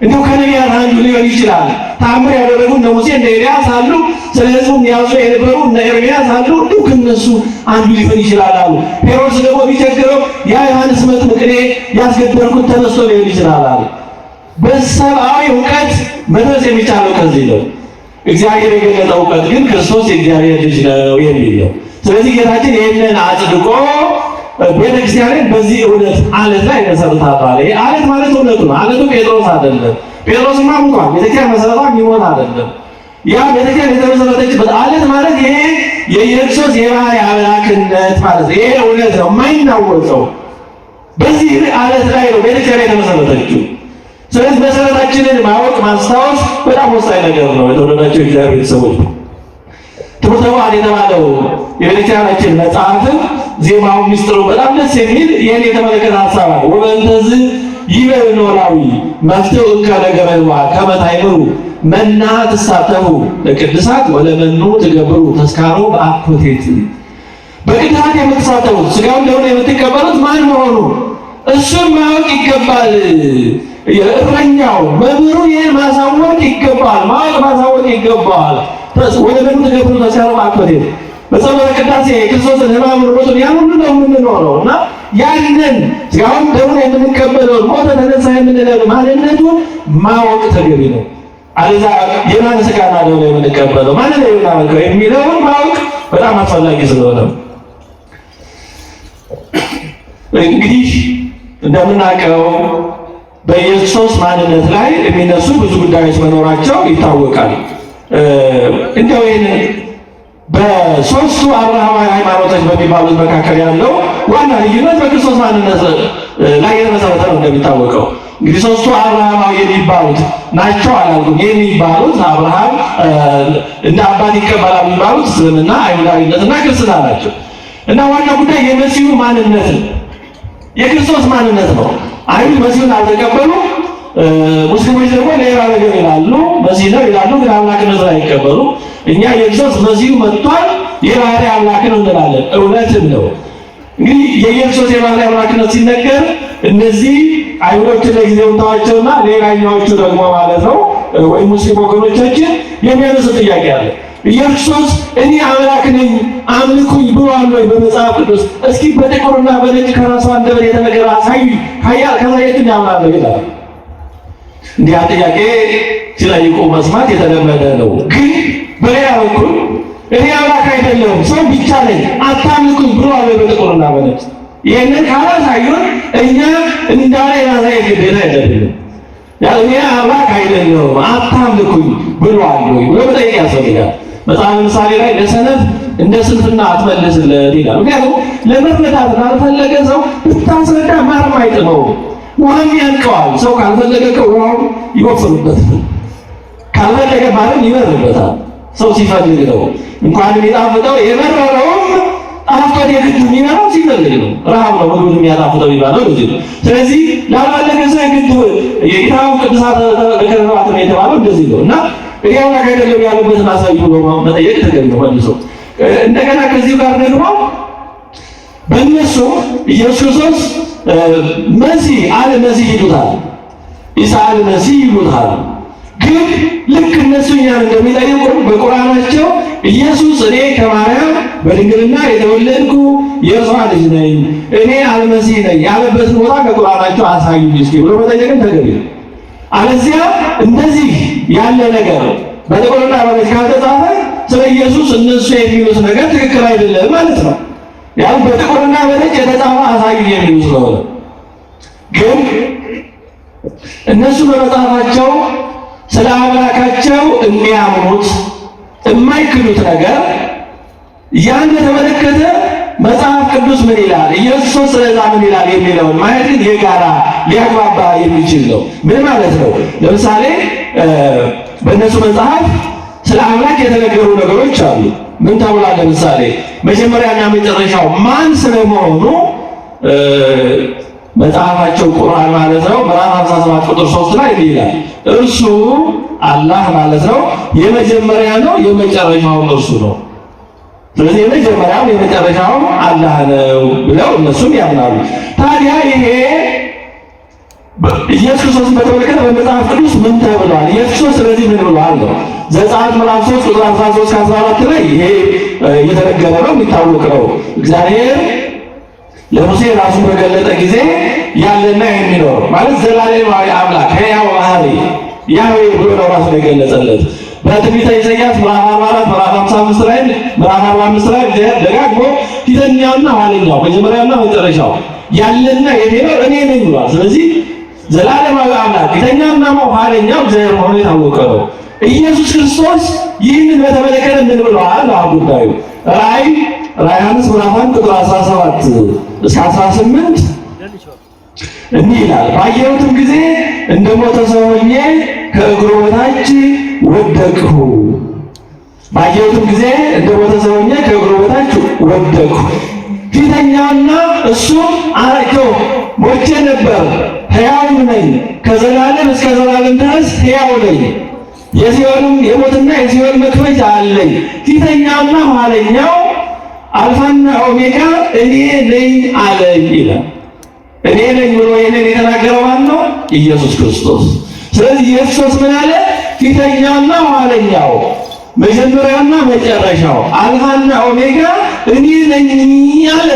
A: እንዲሁ ከነቢያት አንዱ ሊሆን ይችላል። ተአምር ያደረጉ እነ ሙሴ እነ ኤልያስ አሉ። ስለ ሕዝቡ ያዙ የነበሩ እነ ኤርምያስ አሉ። እንዲሁ ከነሱ አንዱ ሊሆን ይችላል አሉ። ሄሮድስ ደግሞ ቢቸግረው ያ ዮሐንስ መጥምቅ እኔ ያስገደልኩት ተነስቶ ሊሆን ይችላል አሉ። በሰብአዊ እውቀት መድረስ የሚቻለው ከዚህ ነው። እግዚአብሔር የገለጠው እውቀት ግን ክርስቶስ የእግዚአብሔር ልጅ ነው የሚል ነው። ስለዚህ ጌታችን ይህንን አጽድቆ ቤተክርስቲያንን በዚህ እውነት አለት ላይ መሰረታታል። ይሄ አለት ማለት እውነቱ ነው። አለቱ ጴጥሮስ አይደለም። ጴጥሮስማ ሙቷል። ቤተክርስቲያን መሰረቷ የሚሞት አይደለም። ያ ቤተክርስቲያን የተመሰረተችበት አለት ማለት ይሄ የኢየሱስ የባህሪ አምላክነት ማለት ይሄ እውነት ነው የማይናወጸው። በዚህ አለት ላይ ነው ቤተክርስቲያን የተመሰረተችው። ስለዚህ መሰረታችንን ማወቅ ማስታወስ በጣም ወሳኝ ነገር ነው። የተወደዳቸው እግዚአብሔር ቤተሰቦች ትምህርተ በዓል የተባለው የቤተክርስቲያናችን መጽሐፍም ዜማው ሚስጥሩ በጣም ደስ የሚል ይህን የተመለከተ ሀሳብ ነው። ወበእንተዝ ይበል ኖላዊ መፍትው ከነገረ በዓል ከመ ታይምሩ መና ትሳተፉ ለቅድሳት ወለመኑ ትገብሩ ተስካሮ በአኮቴት። በቅድሳት የምትሳተፉት ሥጋውን ደሙን የምትቀበሉት ማን መሆኑ እሱን ማወቅ ይገባል። እረኛው መምህሩ ይህን ማሳወቅ ይገባል። ማወቅ ማሳወቅ ይገባል። ወለመኑ ትገብሩ ተስካሮ በአኮቴት በጸሎተ ቅዳሴ የክርስቶስን ሕማም ሞቱን ያን ሁሉ ነው የምንኖረው እና ያንን ሥጋውን ደሙን የምንቀበለውን ሞተ ተነሳ የምንለው ማንነቱን ማወቅ ተገቢ ነው። አለዛ የማን ሥጋና ደም ነው የምንቀበለው ማንን ነው የምናመልከው የሚለውን ማወቅ በጣም አስፈላጊ ስለሆነ እንግዲህ እንደምናውቀው በኢየሱስ ማንነት ላይ የሚነሱ ብዙ ጉዳዮች መኖራቸው ይታወቃል። እንደው ይህንን በሶስቱ አብርሃማዊ ሃይማኖቶች በሚባሉት መካከል ያለው ዋና ልዩነት በክርስቶስ ማንነት ላይ የተመሰረተ ነው። እንደሚታወቀው እንግዲህ ሶስቱ አብርሃማዊ የሚባሉት ናቸው አላልኩም። የሚባሉት አብርሃም እንደ አባት ይቀበላል የሚባሉት እስልምና፣ አይሁዳዊነትና ክርስትና ናቸው እና ዋና ጉዳይ የመሲሁ ማንነት ነው፣ የክርስቶስ ማንነት ነው። አይሁድ መሲሁን አልተቀበሉ፣ ሙስሊሞች ደግሞ ሌላ ነገር ይላሉ፣ መሲህ ነው ይላሉ፣ ግን አምላክነቱን አይቀበሉ። እኛ የክርስቶስ መሲሁ መጥቷል የባህሪ አምላክ ነው እንላለን። እውነትም ነው። እንግዲህ የኢየሱስ የባህሪ አምላክነት ሲነገር እነዚህ አይሁዶችን ለጊዜው ተዋቸውና ሌላኛዎቹ ደግሞ ማለት ነው ወይ ሙስሊም ወገኖቻችን የሚያነሱት ጥያቄ አለ። ኢየሱስ እኔ አምላክ ነኝ አምልኩኝ ብሏል ወይ በመጽሐፍ ቅዱስ? እስኪ በጥቁርና በነጭ ከራሱ አንደበት የተነገረ አሳዩ ኃያል ከዛየትን ያምናል ይላል። እንዲህ ጥያቄ ሲጠይቁ መስማት የተለመደ ነው። ግን በሌላ በኩል እኔ አምላክ አይደለሁም ሰው ብቻ ነኝ አታምልኩኝ ብሏል ወይ በጥቁርና በነጭ? ይህንን ካላሳዩን እኛ እንዳለ ያሳየን ግዴታ አይደለም። እኔ አምላክ አይደለሁም አታምልኩኝ ብሏል ወይ ብሎ መጠየቅ ያስፈልጋል። መጽሐፍ ምሳሌ ላይ ለሰነፍ እንደ ስንፍና አትመልስለት ይላል። ምክንያቱም ለመረዳት ካልፈለገ ሰው ብታስረዳ ማረም አይጥመውም፣ ውሃም ያንቀዋል። ሰው ካልፈለገ ውሃው ይወፍርበታል፣ ካልፈለገ ማረም ይመርበታል። ሰው ሲፈልግ ነው። እንኳን የሚጣፍጠው የመረረውም ጣፍጦት የግድ የሚመራው ሲፈልግ ነው። ረሃብ ነው ምግቡን የሚያጣፍጠው ይባላል እንጂ። ስለዚህ ላልፈለገ ሰው የግድ የጌታው ቅዱሳት በከረባት ነው የተባለው እንደዚህ ነው እና እኔ አምላክ አይደለም ያለበትን አሳዩ ነው መጠየቅ ተገቢ ነው መልሶ። እንደገና ከዚህ ጋር ደግሞ በእነሱ ኢየሱስ ክርስቶስ መሲህ አለ መሲህ ይሉታል፣ ኢሳ አለ መሲህ ይሉታል። ግን ልክ እነሱ እኛን እንደሚጠይቁ በቁርአናቸው ኢየሱስ እኔ ከማርያም በድንግልና የተወለድኩ የእርሷ ልጅ ነኝ፣ እኔ አልመሲህ ነኝ ያለበትን ቦታ ከቁርአናቸው አሳዩኝ እስኪ ብሎ መጠየቅም ተገቢ ነው። አለዚያ እንደዚህ ያለ ነገር በጥቁርና በነጭ ካልተጻፈ ስለ ኢየሱስ እነሱ የሚሉት ነገር ትክክል አይደለም ማለት ነው። ያው በጥቁርና በነጭ የተጻፈ አሳዩኝ የሚሉ ስለሆነ ግን እነሱ በመጽሐፋቸው ስለ አምላካቸው የሚያምኑት የማይክሉት ነገር ያን በተመለከተ መጽሐፍ ቅዱስ ምን ይላል፣ ኢየሱስ ስለዛ ምን ይላል የሚለውን ማየት ግን የጋራ ሊያግባባ የሚችል ነው። ምን ማለት ነው? ለምሳሌ በእነሱ መጽሐፍ ስለ አምላክ የተነገሩ ነገሮች አሉ። ምን ተብሏል? ለምሳሌ መጀመሪያና መጨረሻው ማን ስለመሆኑ መጽሐፋቸው ቁርአን ማለት ነው ምዕራፍ 57 ቁጥር 3 ላይ ይላል እርሱ አላህ ማለት ነው የመጀመሪያ ነው የመጨረሻው እርሱ ነው። ስለዚህ የመጀመሪያው የመጨረሻው አላህ ነው ብለው እነሱም ያምናሉ። ታዲያ ይሄ ኢየሱስን በተመለከተ በመጽሐፍ ቅዱስ ምን ተብሏል? ኢየሱስ ስለዚህ ምን ብሏል ነው ዘጸአት ምዕራፍ 3 ቁጥር 13-14 ላይ ይሄ እየተነገረ ነው የሚታወቅ ነው። እግዚአብሔር ለሙሴ ራሱ በገለጠ ጊዜ ያለና የሚኖር ማለት ዘላለማዊ አምላክ ሕያው ባህሪ ያህዌ ብሎ ነው ራሱ የገለጸለት። በትንቢተ ኢሳይያስ ምዕራፍ 44 ምዕራፍ 55 ላይ ምዕራፍ 45 ላይ ደጋግሞ ፊተኛውና ኋለኛው መጀመሪያውና መጨረሻው ያለና የሚኖር እኔ ነኝ ብሏል። ስለዚህ ዘላለማዊ አምላክ ፊተኛውና ኋለኛው እግዚአብሔር መሆኑ የታወቀ ነው። ኢየሱስ ክርስቶስ ይህንን በተመለከተ ምን ብለዋል? አሁን ጉዳዩ ራእይ ዮሐንስ ምዕራፍ 1 ቁጥር 17 እስከ 18 እንዲህ ይላል፣ ባየሁትም ጊዜ እንደ ሞተ ሰው ሆኜ ከእግሩ በታች ወደቅሁ። ባየሁትም ጊዜ እንደ ሞተ ሰው ሆኜ ከእግሩ በታች ወደቅሁ። ፊተኛውና እሱ አረጆ ሞቼ ነበር፣ ሕያውም ነኝ፣ ከዘላለም እስከ ዘላለም ድረስ ሕያው ነኝ። የሲኦልም የሞትና የሲኦል መክፈቻ አለኝ። ፊተኛውና ኋለኛው አልፋና ኦሜጋ እኔ ነኝ አለኝ ይላል። እኔ ነኝ ብሎ ይሄንን የተናገረው ማን ነው? ኢየሱስ ክርስቶስ። ስለዚህ ኢየሱስ ምን አለ? ፊተኛውና ኋለኛው መጀመሪያውና መጨረሻው አልፋና ኦሜጋ እኔ ነኝ አለ።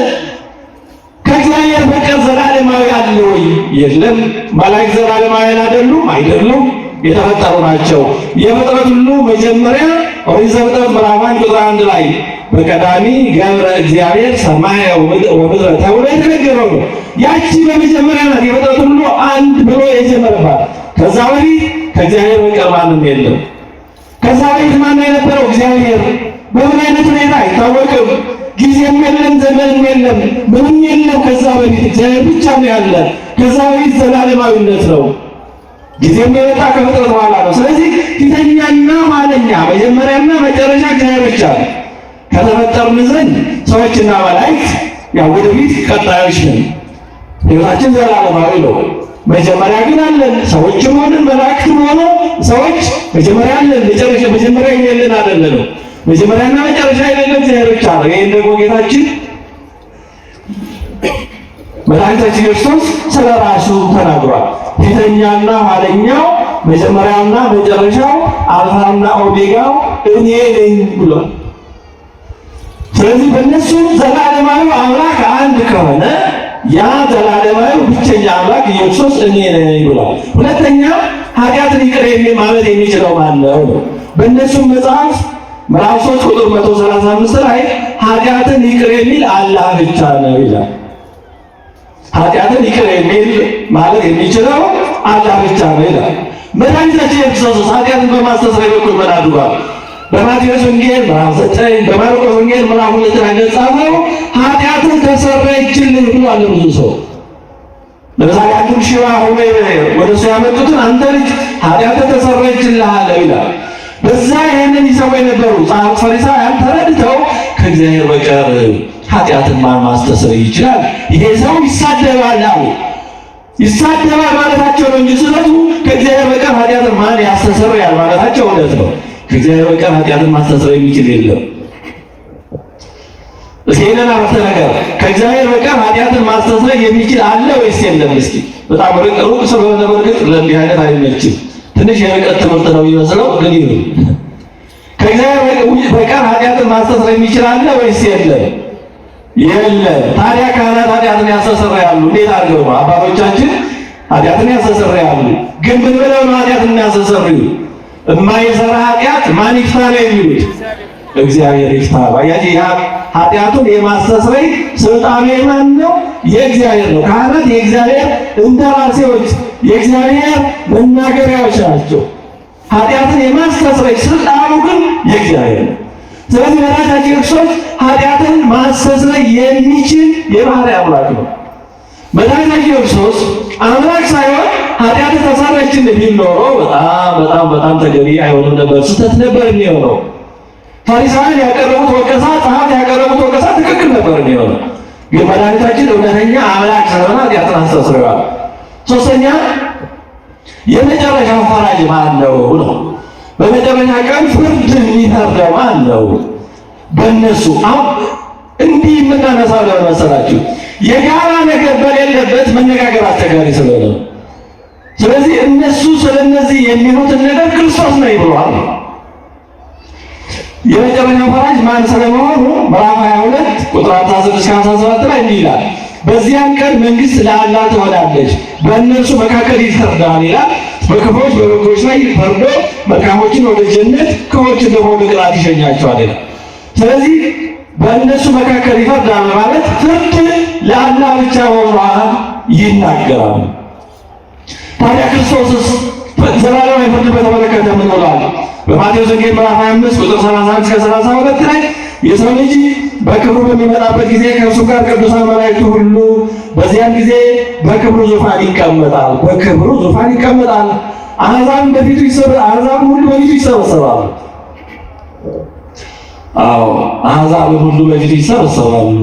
A: ከእግዚአብሔር በቀር ዘላለማዊ አለ ወይ? የለም። መላእክት ዘላለማውያን አይደሉም? አይደሉም። የተፈጠሩ ናቸው። የፍጥረት ሁሉ መጀመሪያ ኦሪት ዘፍጥረት ምዕራፍ 1 ቁጥር 1 ላይ በቀዳሚ ገብረ እግዚአብሔር ሰማየ ወምድረ ተብሎ የተነገረው ነው። ያቺ በመጀመሪያ ናት የፍጥረት ሁሉ አንድ ብሎ የጀመረባት። ከዛ በፊት ከእግዚአብሔር በቀር ማንም የለም። ከዛ በፊት ማን የነበረው? እግዚአብሔር። በምን አይነት ሁኔታ አይታወቅም። ጊዜም የለም፣ ዘመንም የለም፣ ምንም የለም። ከዛ በፊት እግዚአብሔር ብቻ ነው ያለ። ከዛ በፊት ዘላለማዊነት ነው። ጊዜም የመጣ ከፍጥረት በኋላ ነው። ስለዚህ ፊተኛና ኋለኛ መጀመሪያና መጨረሻ እግዚአብሔር ብቻ ነው። ከተፈጠርን ዘንድ ሰዎችና መላእክት ያው ወደፊት ቀጣዮች ነን። ሕይወታችን ዘላለማዊ ነው። መጀመሪያ ግን አለን። ሰዎችም ሆነን መላእክትም ሆነ ሰዎች መጀመሪያ አለን፣ መጀመሪያ የሌለን አይደለም። መጀመሪያና መጨረሻ የሌለን እግዚአብሔር ብቻ ነው። ይሄን ደግሞ ጌታችን መድኃኒታችን ክርስቶስ ስለ ራሱ ተናግሯል። ፊተኛና ኋለኛው መጀመሪያውና መጨረሻው አልፋና ኦሜጋው እኔ ነኝ ብሏል። ስለዚህ በእነሱ ዘላለማዊ አምላክ አንድ ከሆነ ያ ዘላለማዊ ብቸኛ አምላክ ኢየሱስ እኔ ነኝ ብሏል። ሁለተኛ ኃጢአትን ይቅር ማለት የሚችለው ማን ነው? በእነሱም መጽሐፍ ምዕራፍ 3 ቁጥር 135 ላይ ኃጢአትን ይቅር የሚል አላህ ብቻ ነው ይላል። ኃጢአትን ይቅር የሚል ማለት የሚችለው አላህ ብቻ ነው ይላል። መድኃኒታችን ኢየሱስ ኃጢአትን በማስተስረይ በኩል ምን አድርጓል? በማቴዎስ ወንጌል ምዕራፍ 9 በማርቆስ ወንጌል ምዕራፍ 2 ላይ እንደተጻፈው ኃጢአትን ተሰረየችልህ ብሏል። ብዙ ሰው ለምሳሌ አንዱን ሽባ ሆኖ ወደ እሱ ያመጡትን አንተ ልጅ ኃጢአትህ ተሰረየችልህ አለ ይላል። በዛ ይሄንን ይሰሙ የነበሩ ጸሐፍት ፈሪሳውያን ተረድተው ከእግዚአብሔር በቀር ኃጢአትን ማን ማስተስረይ ይችላል? ይሄ ሰው ይሳደባል አሉ። ይሳደባል ማለታቸው ነው እንጂ ስለቱ ከእግዚአብሔር በቀር ኃጢአትን ማን ያስተሰርያል ማለታቸው እውነት ነው። ከእግዚአብሔር በቀር ኃጢአትን ማስተስረይ የሚችል የለም። እስኪ አረፍተ ነገር ከእግዚአብሔር በቀር ኃጢአትን ማስተስረይ የሚችል አለ ወይስ የለም? እስኪ በጣም ሩቅ ስለሆነ በእርግጥ ለእንዲህ አይነት አይመችም። ትንሽ የርቀት ትምህርት ነው የሚመስለው፣ ግን ይሁን። ከእግዚአብሔር በቀር ኃጢአትን ማስተስረይ የሚችል አለ ወይስ የለም? የለም። ታዲያ ካህናት ኃጢአትን ያስተሰርያሉ። እንዴት አድርገው ነው? አባቶቻችን ኃጢአትን ያስተሰርያሉ። ግን ምን ብለው ነው ኃጢአትን የሚያስተሰርዩ? የማይሰራ ኃጢአት ማን ይፍታ ነው የሚሉት? እግዚአብሔር ይፍታ። ባያጂ ኃጢአቱን የማስተስረይ ስልጣኑ የማን ነው? የእግዚአብሔር ነው። ካህናት የእግዚአብሔር እንደራሴዎች፣ የእግዚአብሔር መናገሪያዎች ናቸው። ኃጢአትን የማስተስረይ ስልጣኑ ግን የእግዚአብሔር ነው። ስለዚህ መድኃኒታችን ክርስቶስ ኃጢአትን ማስተስረይ የሚችል የባህሪ አምላክ ነው። መድኃኒታችን ክርስቶስ አምላክ ሳይሆን ኃጢአትን ተሰረየችን ቢል ኖሮ በጣም ተገቢ አይሆንም ነበር፣ ስህተት ነበር የሚሆነው። ፈሪሳውያን ያቀረቡት ወቀሳ፣ ጸሐፍት ያቀረቡት ወቀሳ ትክክል ነበር የሚሆነው። ግን መድኃኒታችን እውነተኛ አምላክ ስለሆነ ኃጢአትን አስተስርዮአል። ሶስተኛ የመጨረሻው ፈራጅ ማን ነው ነው? በመጨረሻ ቀን ፍርድ የሚፈርደው ማን ነው? በእነሱ አሁን እንዲህ የምናነሳው ለምን መሰላችሁ? የጋራ ነገር በሌለበት መነጋገር አስቸጋሪ ስለሆነ፣ ስለዚህ እነሱ ስለነዚህ የሚሉትን ነገር ክርስቶስ ነው ይብሏል። የመጨረሻው ፈራጅ ማን ስለመሆኑ ምዕራፍ 22 ቁጥር 16-17 ላይ እንዲህ ይላል፣ በዚያን ቀን መንግስት ለአላህ ትሆናለች፣ በእነርሱ መካከል ይፈርዳል ይላል። በክፉዎች በበጎች ላይ ፈርዶ መልካሞችን ወደ ጀነት፣ ክፉዎችን ደግሞ ወደ ቅጣት ይሸኛቸዋል ይላል። ስለዚህ በእነሱ መካከል ይፈርዳል ማለት ፍርድ ለአላህ ብቻ መሆኗን ይናገራል። ታዲያ ክርስቶስስ ዘላለማዊ ፍርድ በተመለከተ ምን ብሏል? በማቴዎስ ወንጌል ምዕራፍ 25 ቁጥር 31-32 ላይ የሰው ልጅ በክብሩ በሚመጣበት ጊዜ ከእርሱ ጋር ቅዱሳን መላእክቱ ሁሉ በዚያን ጊዜ በክብሩ ዙፋን ይቀመጣል። በክብሩ ዙፋን ይቀመጣል። አሕዛብም በፊቱ አሕዛብም ሁሉ በፊቱ ይሰበሰባሉ። አዎ አሕዛብም ሁሉ በፊቱ ይሰበሰባሉ።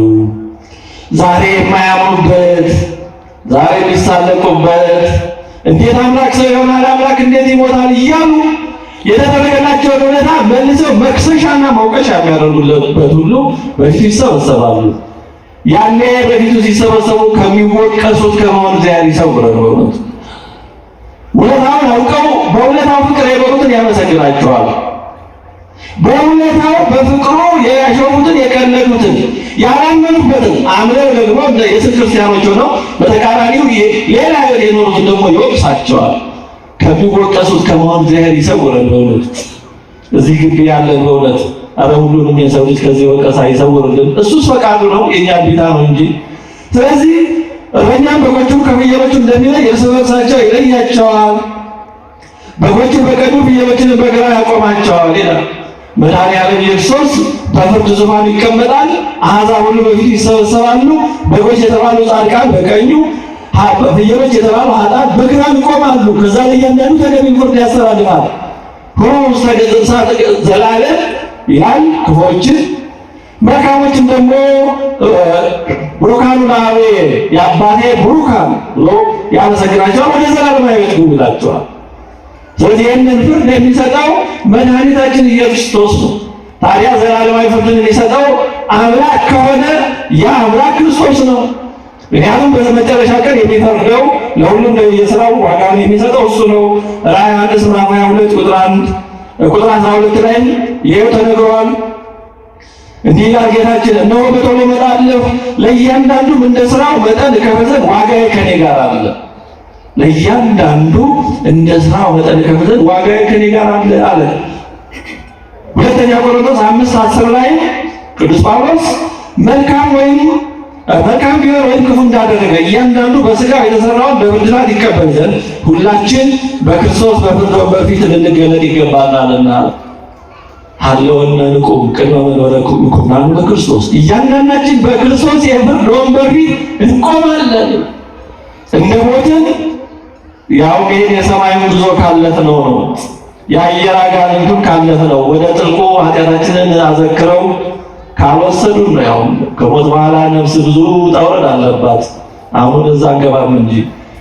A: ዛሬ የማያምኑበት፣ ዛሬ የሚሳለቁበት፣ እንዴት አምላክ ሰው ይሆናል፣ አምላክ እንዴት ይሞታል እያሉ የተደረገላቸውን እውነታ መልሰው መክሰሻና መውቀሻ የሚያደርጉበት ሁሉ በፊቱ ይሰበሰባሉ። ያኔ በፊቱ ሲሰበሰቡ ከሚወቀሱት ከመሆን እግዚአብሔር ይሰውረን። በእውነቱ ውለታውን አውቀው በውለታው ፍቅር የበሩትን ያመሰግናቸዋል። በውለታው በፍቅሩ ያሾፉትን የቀለዱትን ያላመኑበትን አምነው ደግሞ የስም ክርስቲያኖች ሆነው በተቃራኒው ሌላ ሕይወት የኖሩትን ደግሞ ይወቅሳቸዋል። ከሚወቀሱት ከመሆን እግዚአብሔር ይሰውረን። በእውነት እዚህ ግቢ ያለን በእውነት አረ ሁሉንም የሰው ልጅ ከዚህ ወቀሳ ይሰውርልን። እሱስ ፈቃዱ ነው፣ የኛ ቢታ ነው እንጂ። ስለዚህ እረኛም በጎቹን ከፍየሎቹ እንደሚለይ እርስ በርሳቸው ይለያቸዋል። በጎቹን በቀኙ ፍየሎችን በግራ ያቆማቸዋል ይላል። መድኃኒዓለም ኢየሱስ በፍርድ ዙፋን ይቀመጣል። አሕዛብ ሁሉ በፊቱ ይሰበሰባሉ። በጎች የተባሉ ጻድቃን በቀኙ፣ ፍየሎች የተባሉ ኃጥአን በግራ ይቆማሉ። ከዛ ላይ እያንዳንዱ ተገቢውን ፍርድ ያስተላልፋል። ሁሉ ውስጥ ተገጽሳት ዘላለም ይላል ክፉዎችን፣ መልካሞችን ደግሞ ቡሩካኑ ለአቤ የአባቴ ቡሩካን ብሎ ያመሰግናቸዋል፣ ወደ ዘላለማዊ ሕይወት ይላቸዋል። ስለዚህ ይህንን ፍርድ የሚሰጠው መድኃኒታችን ኢየሱስ ክርስቶስ ነው። ታዲያ ዘላለማዊ ፍርድን የሚሰጠው አምላክ ከሆነ ያ አምላክ ክርስቶስ ነው። ምክንያቱም በመጨረሻ ቀን የሚፈርደው ለሁሉም የሥራው ዋጋውን የሚሰጠው እሱ ነው። ራዕየ ዮሐንስ ምዕራፍ 22 ቁጥር 12 ላይ ይኸው ተነግሯል። እንዲህ ይላል ጌታችን፣ እነሆ በቶሎ እመጣለሁ፣ ለእያንዳንዱም እንደ ሥራው መጠን እከፍል ዘንድ ዋጋዬ ከኔ ጋር አለ። ለእያንዳንዱ እንደ ሥራው መጠን እከፍል ዘንድ ዋጋዬ ከኔ ጋር አለ አለ። ሁለተኛ ቆሮንቶስ 5:10 ላይ ቅዱስ ጳውሎስ መልካም ቢሆን ወይም ክፉ እንዳደረገ እያንዳንዱ በሥጋው የተሰራውን በብድራት ይቀበል ዘንድ ሁላችን በክርስቶስ በፍርድ ወንበር ፊት ልንገለጥ ይገባናልና ሀለወነ ንቁም ቅድመ መንበረ ኩናኑ በክርስቶስ። እያንዳንዳችን በክርስቶስ የፍርድ ወንበር ፊት እንቆማለን። እንደ ሞትን ያው ይህን የሰማዩን ጉዞ ካለፍነው ነው፣ የአየር አጋንንቱን ካለፍነው፣ ወደ ጥልቁ ኃጢአታችንን አዘክረው ካልወሰዱን ነው። ያው ከሞት በኋላ ነፍስ ብዙ ጠውረድ አለባት። አሁን እዛ አንገባም እንጂ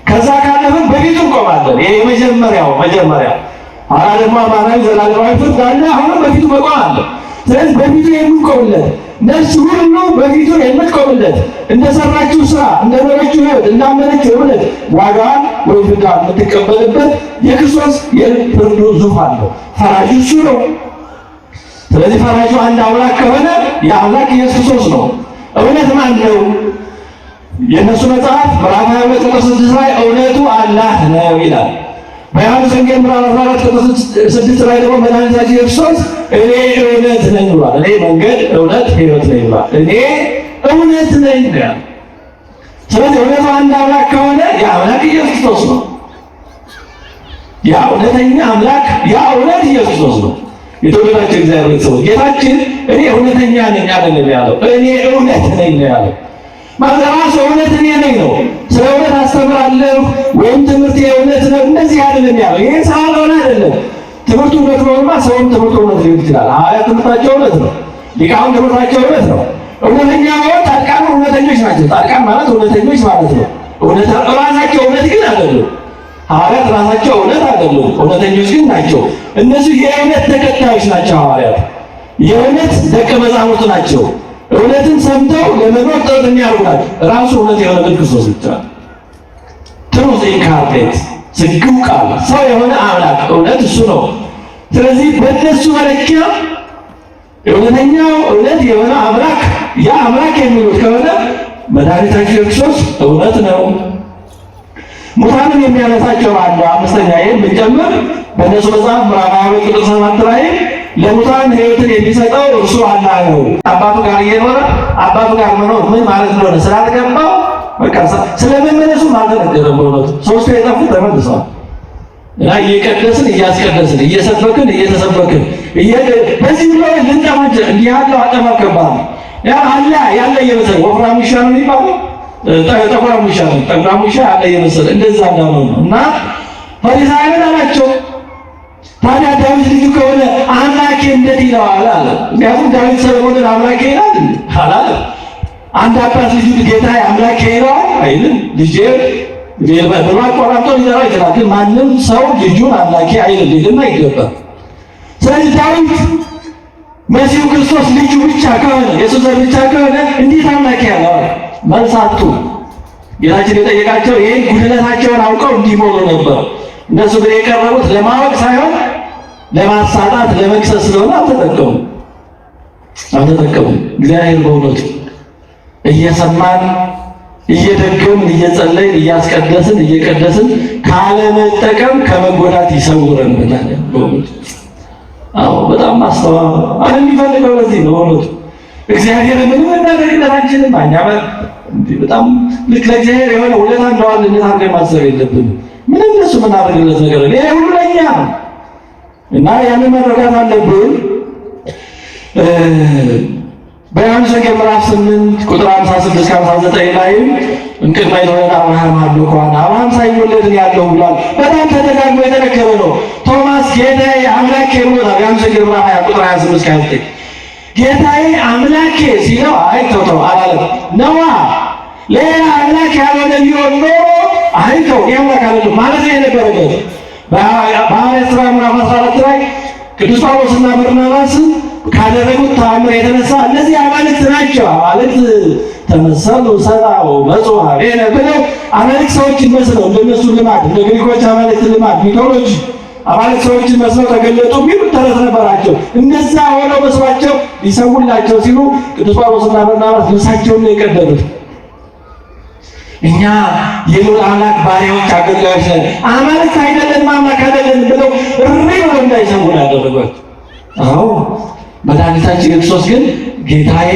A: ከዛ ካለፍን በፊቱ እንቆማለን። ይሄ መጀመሪያ አራ ደግሞ አማራዊ ዘላለማዊ ፍርድ አለ። አሁንም በፊቱ መቆም አለ። ስለዚህ በፊቱ የምንቆምለት ነፍስ ሁሉ በፊቱ የምትቆምለት እንደሰራችው ስራ፣ እንደኖረችው ሕይወት፣ እንዳመነችው እምነት ዋጋዋን ወይ ፍዳ የምትቀበልበት የክርስቶስ የፍርዱ ዙፋን ነው። ፈራጁ እሱ ነው። ስለዚህ ፈራጁ አንድ አምላክ ከሆነ የአምላክ ኢየሱስ ክርስቶስ ነው። እውነት ማን ነው? የእነሱ መጽሐፍ ምዕራፍ 22 ቁጥር 6 ላይ እውነቱ አላህ ነው ይላል። በዮሐንስ ወንጌል ምዕራፍ 14 ቁጥር 6 ላይ ደግሞ መድኃኒታችን ኢየሱስ ክርስቶስ እኔ እውነት ነኝ ብሏል። እኔ መንገድ፣ እውነት፣ ሕይወት ነኝ ብሏል። እኔ እውነት ነኝ ነው። ስለዚህ እውነቱ አንድ አምላክ ከሆነ የአምላክ ኢየሱስ ክርስቶስ ነው። ያ እውነተኛ አምላክ ያ እውነት ኢየሱስ ክርስቶስ ነው። የተወደዳችሁ እግዚአብሔር ሰዎች ጌታችን እኔ እውነተኛ ነኝ አይደለም ያለው፣ እኔ እውነት ነኝ ነው ያለው። ማለት ራሱ እውነት እኔ ነኝ ነው። ስለ እውነት አስተምራለሁ ወይም ትምህርት የእውነት ነው እንደዚህ አይደለም ያለው። ይሄ ሳይሆን አይደለም። ትምህርቱ እውነት ነውማ ሰውም ትምህርቱ እውነት ሊሆን ይችላል። ሐዋርያት ትምህርታቸው እውነት ነው። ሊቃውንት ትምህርታቸው እውነት ነው። እውነተኛ ማለት ጻድቃን እውነተኞች ናቸው። ጻድቃን ማለት እውነተኞች ማለት ነው። ራሳቸው እውነት ግን አይደሉም። ሐዋርያት ራሳቸው እውነት አይደሉም፣ እውነተኞች ግን ናቸው። እነሱ የእውነት ተከታዮች ናቸው። ሐዋርያት የእውነት ደቀ መዛሙርት ናቸው። እውነትን ሰምተው ለመኖር ጥረት የሚያደርጉ ናቸው። ራሱ እውነት የሆነ ክርስቶስ ብቻ ትሩዝ ኢንካርኔት ስግው ቃል ሰው የሆነ አምላክ እውነት እሱ ነው። ስለዚህ በእነሱ መለኪያ እውነተኛው እውነት የሆነ አምላክ ያ አምላክ የሚሉት ከሆነ መድኃኒታችን ክርስቶስ እውነት ነው። ሙታንን የሚያነሳቸው አለ። አምስተኛ ይሄን ብንጨምር በእነሱ መጽሐፍ ምዕራፍ 22 ቁጥር 7 ላይ ለሙታን ሕይወትን የሚሰጠው እርሱ አላህ ነው። አባቱ ጋር እየኖረ አባቱ ጋር መኖር ምን ማለት እንደሆነ ስላልገባው በቃ ስለመመለሱ አልተነገረም። በእውነቱ ሦስቱ የጠፉት ተመልሰዋል እና እየቀደስን እያስቀደስን እየሰበክን እየተሰበክን በዚህ ብሎ ልንጠማጀ እንዲህ ያለው አጠማ ከባድ ያ አለ ያለ የመሰለ ወፍራም ይሻል ነው የሚባለው ጠጉራም ይሻል ጠጉራም ይሻል አለ የመሰለ እንደዛ እንዳለው ነው። እና ፈሪሳውያን አላቸው ታዲያ ዳዊት ልጁ ከሆነ አምላኬ እንዴት ይለዋል አለ። ምክንያቱም ዳዊት ሰሎሞንን አምላኬ ይላል አላለ። አንድ አባት ልጁ ጌታዬ አምላኬ ይለዋል አይልም። ልጄ በማቆራጦ ሊጠራ ይችላል፣ ግን ማንም ሰው ልጁን አምላኬ አይልም ሊልም አይገባም። ስለዚህ ዳዊት መሲሁ ክርስቶስ ልጁ ብቻ ከሆነ የሱስ ዘር ብቻ ከሆነ እንዴት አምላኬ ያለዋል? መልሳቱ ጌታችን የጠየቃቸው ይህን ጉድለታቸውን አውቀው እንዲሞሉ ነበር። እነሱ ግን የቀረቡት ለማወቅ ሳይሆን ለማሳጣት ለመክሰስ ስለሆነ አልተጠቀሙም። እግዚአብሔር በእውነቱ እየሰማን እየደገምን እየጸለይን እያስቀደስን እየቀደስን ካለመጠቀም ከመጎዳት ይሰውረን ብለን በእውነቱ አዎ በጣም ማስተዋል የሚፈልገው ለዚህ ነው። በእውነቱ እግዚአብሔር ምንም እናደርግለት አንችልም። እኛ በጣም ልክ ለእግዚአብሔር የሆነ ውለታ እንደዋልነት አድርገን ማሰብ የለብንም። ምንም እሱ ምናደርግለት ነገር ይሄ ሁሉ ለኛ ነው እና ያንን መረዳት አለብን። በዮሐንስ ወንጌል ምዕራፍ 8 ቁጥር 56-59 ላይ እንቅድመ የተወለደ አብርሃም አለ እንኳን አብርሃም ሳይወለድ ያለው ብሏል። በጣም ተደጋግሞ የተነገረ ነው። ቶማስ ጌታዬ አምላኬ ብሎታል። ዮሐንስ ወንጌል ምዕራፍ 20 ቁጥር 28-29 ጌታዬ አምላኬ ሲለው አይተው አላለም። ነዋ ሌላ አምላክ ያልሆነ ቢሆን ኖሮ አይተው የአምላክ አይደለም ማለት ነው የነበረበት። በሐዋርያት ሥራ ምዕራፍ 14 ላይ ቅዱስ ጳውሎስና በርናባስ ካደረጉት ተአምር የተነሳ እነዚህ አማልክት ናቸው፣ አማልክት ተመሰሉ ሰብአው መጽዋ ብለው አማልክት ሰዎችን መስለው እንደነሱ ልማድ እንደ ግሪኮች አማልክት ልማድ ሚቶሎጂ አማልክት ሰዎችን መስለው ተገለጡ የሚሉ ተረት ነበራቸው። እንደዛ ሆነው መስሏቸው ሊሰውላቸው ሲሉ ቅዱስ ጳውሎስና በርናባስ ልብሳቸውን ነው የቀደዱት። እኛ የልዑል አምላክ ባሪያዎች አገልጋዮች ነን፣ አማልክት አይደለንም አምላክ አይደለንም ብለው እሪ ብለው እንዳይሰሙ ያደረጓቸው። አዎ መድኃኒታችን ክርስቶስ ግን ጌታዬ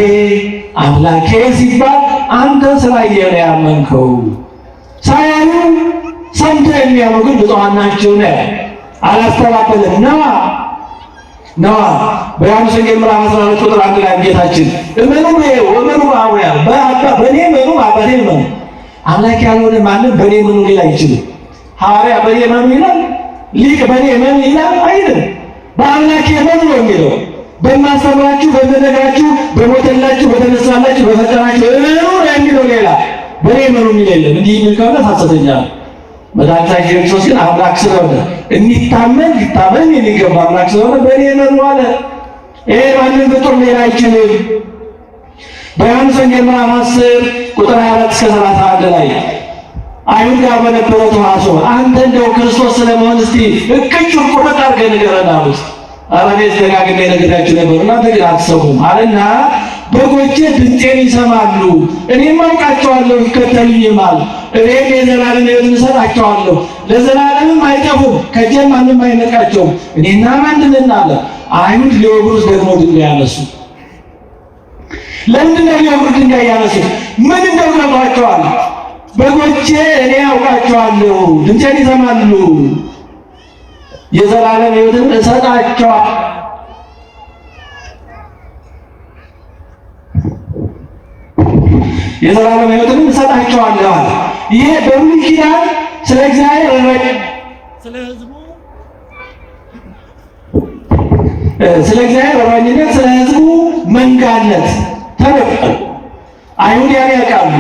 A: አምላኬ ሲባል አንተ ስላየህ ነው ያመንከው። ሳያዩ ሰምተው የሚያምኑ ግን ብፁዓን ናቸው ነው አላስተባበለም። ነዋ በዮሐንስ ወንጌል ምዕራፍ 12 ቁጥር 1 ላይ ጌታችን እመኑ ወመኑ አውያ በእኔ እመኑ በአባቴ እመኑ። አምላክ ያልሆነ ማንም በእኔ እመኑ ሊል አይችልም። ሐዋርያ በእኔ እመኑ ይላል፣ ሊቅ በእኔ እመኑ ይላል አይልም። በአምላክ እመኑ ነው የሚለው። በማስተምራችሁ በመነግራችሁ በሞተላችሁ በተነሳላችሁ በፈጠራችሁ እመኑ ነው የሚለው። ሌላ በእኔ እመኑ የሚል የለም። እንዲህ የሚል ከሆነ ሐሰተኛ ነው። መድኃኒታችን ክርስቶስ ግን አምላክ ስለሆነ የሚታመን ሊታመን የሚገባ አምላክ ስለሆነ በእኔ እመኑ አለ። ይሄ ማንም ፍጡር ሌላ አይችልም። በዮሐንስ ወንጌል ምዕራፍ 10 ቁጥር 24-31 ላይ አይሁድ ጋር በነበረው ተዋሶ አንተ እንደው ክርስቶስ ስለመሆን እስቲ እቅጩን ቁርጥ አድርገህ ንገረን አሉት። ኧረ እኔ ደጋግሜ ነግሬያችሁ ነበር እናንተ ግን አትሰሙም አለና በጎቼ ድምፄን ይሰማሉ፣ እኔም አውቃቸዋለሁ ይከተሉኝማል። እኔም የዘላለም ሕይወትን እሰጣቸዋለሁ፣ ለዘላለምም አይጠፉም፣ ከእጄም ማንም አይነቃቸውም። እኔና ማን ነን አለ። አይሁድ ሊወግሩት ደግሞ ድንጋይ ያነሱ። ለምንድን ነው ሊወግሩት ድንጋይ ያነሱ? ምን እንደገባቸዋል? በጎቼ እኔ አውቃቸዋለሁ፣ ድምፄን ይሰማሉ፣ የዘላለም ሕይወትን እሰጣቸዋለሁ። የዘላለም ሕይወትን እሰጣቸዋለሁ አለ። ይሄ በብሉይ ኪዳን ስለ እግዚአብሔር ስለ እግዚአብሔር እረኝነት፣ ስለ ሕዝቡ መንጋነት ተነገረ። አይሁድ ያን ያውቃሉ።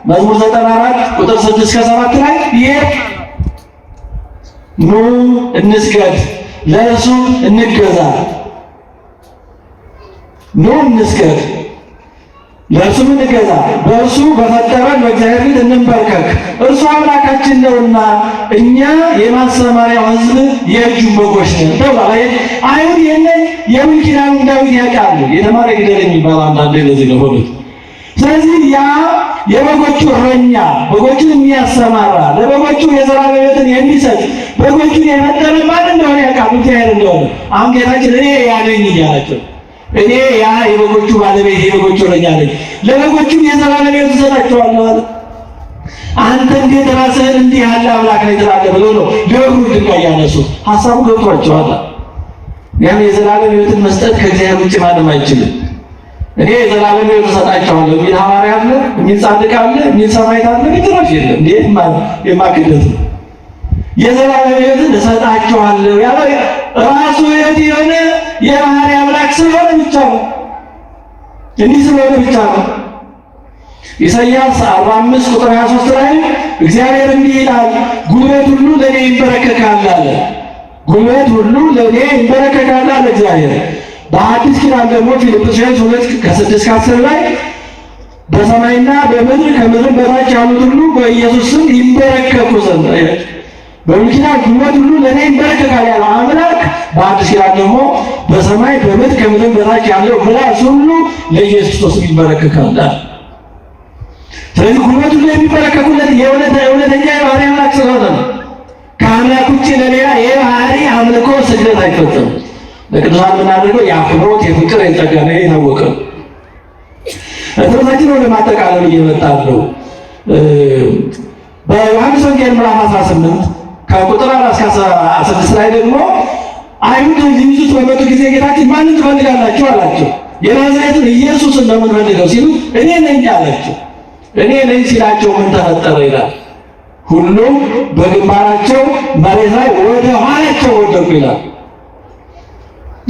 A: መዝሙር 94 ቁጥር 6-7 ላይ ይሄ ኑ እንስገድ፣ ለእርሱ እንገዛ፣ ኑ እንስገድ ለእርሱ እንገዛ፣ በእርሱ በፈጠረን በእግዚአብሔር ፊት እንንበርከክ፣ እርሱ አምላካችን ነውና እኛ የማሰማሪያው ሕዝብ የእጁ በጎች ነን ተብሏል። አይሁድ ይህንን የብሉይ ኪዳኑን ዳዊት ያውቃሉ። የተማረ ግደል የሚባል አንዳንዴ ለዚህ ነው ሆኑት። ስለዚህ ያ የበጎቹ እረኛ በጎቹን የሚያሰማራ ለበጎቹ የዘላለም ሕይወትን የሚሰጥ በጎቹን የፈጠረ ማን እንደሆነ ያውቃሉ፣ እግዚአብሔር እንደሆነ። አሁን ጌታችን እኔ ያለኝ እያላቸው እኔ ያ የበጎቹ ባለቤት የበጎቹ እረኛ ነኝ፣ ለበጎቹ የዘላለም ሕይወት እሰጣቸዋለሁ አለ። አንተ እንዴት ራስህን እንዲህ ያለ አምላክ ነኝ ትላለህ ብሎ ነው ሊወግሩት ድንጋይ ያነሱት። ሀሳቡ ገብቷቸዋል። ያም የዘላለም ሕይወትን መስጠት ከእግዚአብሔር ውጭ ማንም አይችልም። እኔ የዘላለም ሕይወት እሰጣቸዋለሁ የሚል ሐዋርያ አለ፣ የሚል ጻድቅ አለ፣ የሚል ሰማዕት አለ? ቢትራሽ የለም። እንዴ የማክደት ነው። የዘላለም ሕይወትን እሰጣቸዋለሁ ያለው ራሱ ሕይወት የሆነ የባህሪ አምላክ ስለሆነ ብቻ ነው። እንዲህ ስለሆነ ብቻ ነው። ኢሳይያስ 45 ቁጥር 23 ላይ እግዚአብሔር እንዲህ ይላል፣ ጉልበት ሁሉ ለእኔ ይንበረከካል አለ። ጉልበት ሁሉ ለእኔ ይንበረከካል አለ እግዚአብሔር። በአዲስ ኪዳን ደግሞ ፊልጵስዩስ 2:6-10 ላይ በሰማይና በምድር ከምድር በታች ያሉት ሁሉ በኢየሱስ ስም ይንበረከኩ ዘንድ። በብሉይ ኪዳን ጉልበት ሁሉ ለእኔ ይንበረከካል ያለው አምላክ በአዲስ ኪዳን ደግሞ በሰማይ በምድር ከምድር በታች ያለው ምላስ ሁሉ ለኢየሱስ ክርስቶስ ይንበረከካል። ስለዚህ ጉልበት ሁሉ የሚንበረከኩለት የእውነተኛ የባህሪ አምላክ ስለሆነ ነው። ከአምላክ ውጭ ለሌላ የባህሪ አምልኮ ስግደት አይፈጸምም። ለቅዱሳን የምናደርገው የአክብሮት የፍቅር የጸጋ ነው። የታወቀ ትምህርታችን ወደ ማጠቃለሉ እየመጣን ነው። በዮሐንስ ወንጌል ምዕራፍ 18 ከቁጥር 4-16 ላይ ደግሞ አይሁድ ሊይዙት በመጡ ጊዜ ጌታችን ማንን ትፈልጋላችሁ አላቸው። የናዝሬቱን ኢየሱስን ነው የምንፈልገው ሲሉ እኔ ነኝ አላቸው። እኔ ነኝ ሲላቸው ምን ተፈጠረ ይላል? ሁሉም በግንባራቸው መሬት ላይ ወደ ኋላቸው ወደቁ ይላል።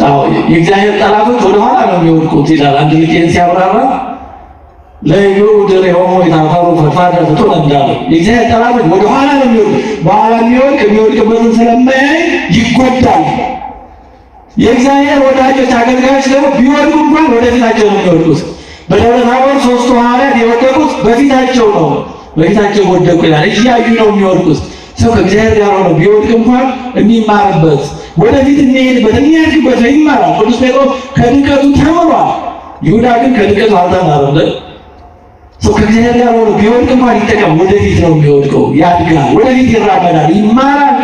A: አዎ የእግዚአብሔር ጠላቶች ወደ ኋላ ነው የሚወድቁት ይላል። አንድ ልጅን ሲያብራራ ለይሁድ ሆሞ የታፈሩ ፈፋደ ፍጡር እንዳለው የእግዚአብሔር ጠላቶች ወደ ኋላ ነው የሚወድቁት። በኋላ የሚወድቅበትን ስለማያይ ይጎዳል። የእግዚአብሔር ወዳጆች አገልጋዮች ደግሞ ቢወድቁ እንኳን ወደፊታቸው ነው የሚወድቁት። በደብረ ታቦር ሦስቱ ሐዋርያት የወደቁት በፊታቸው ነው። በፊታቸው ወደቁ ይላል። እያዩ ነው የሚወድቁት። ሰው ከእግዚአብሔር ጋር ሆኖ ቢወድቅ እንኳን የሚማርበት ወደፊት የሚሄድበት የሚያድግበት ነው ይማራል። ቅዱስ ጴጥሮስ ከድቀቱ ተምሯል። ይሁዳ ግን ከድቀቱ አልተማረም። ሰው ከእግዚአብሔር ጋር ሆኖ ቢወድቅ እንኳን ይጠቀም፣ ወደፊት ነው የሚወድቀው። ያድጋል፣ ወደፊት ይራመዳል፣ ይማራል።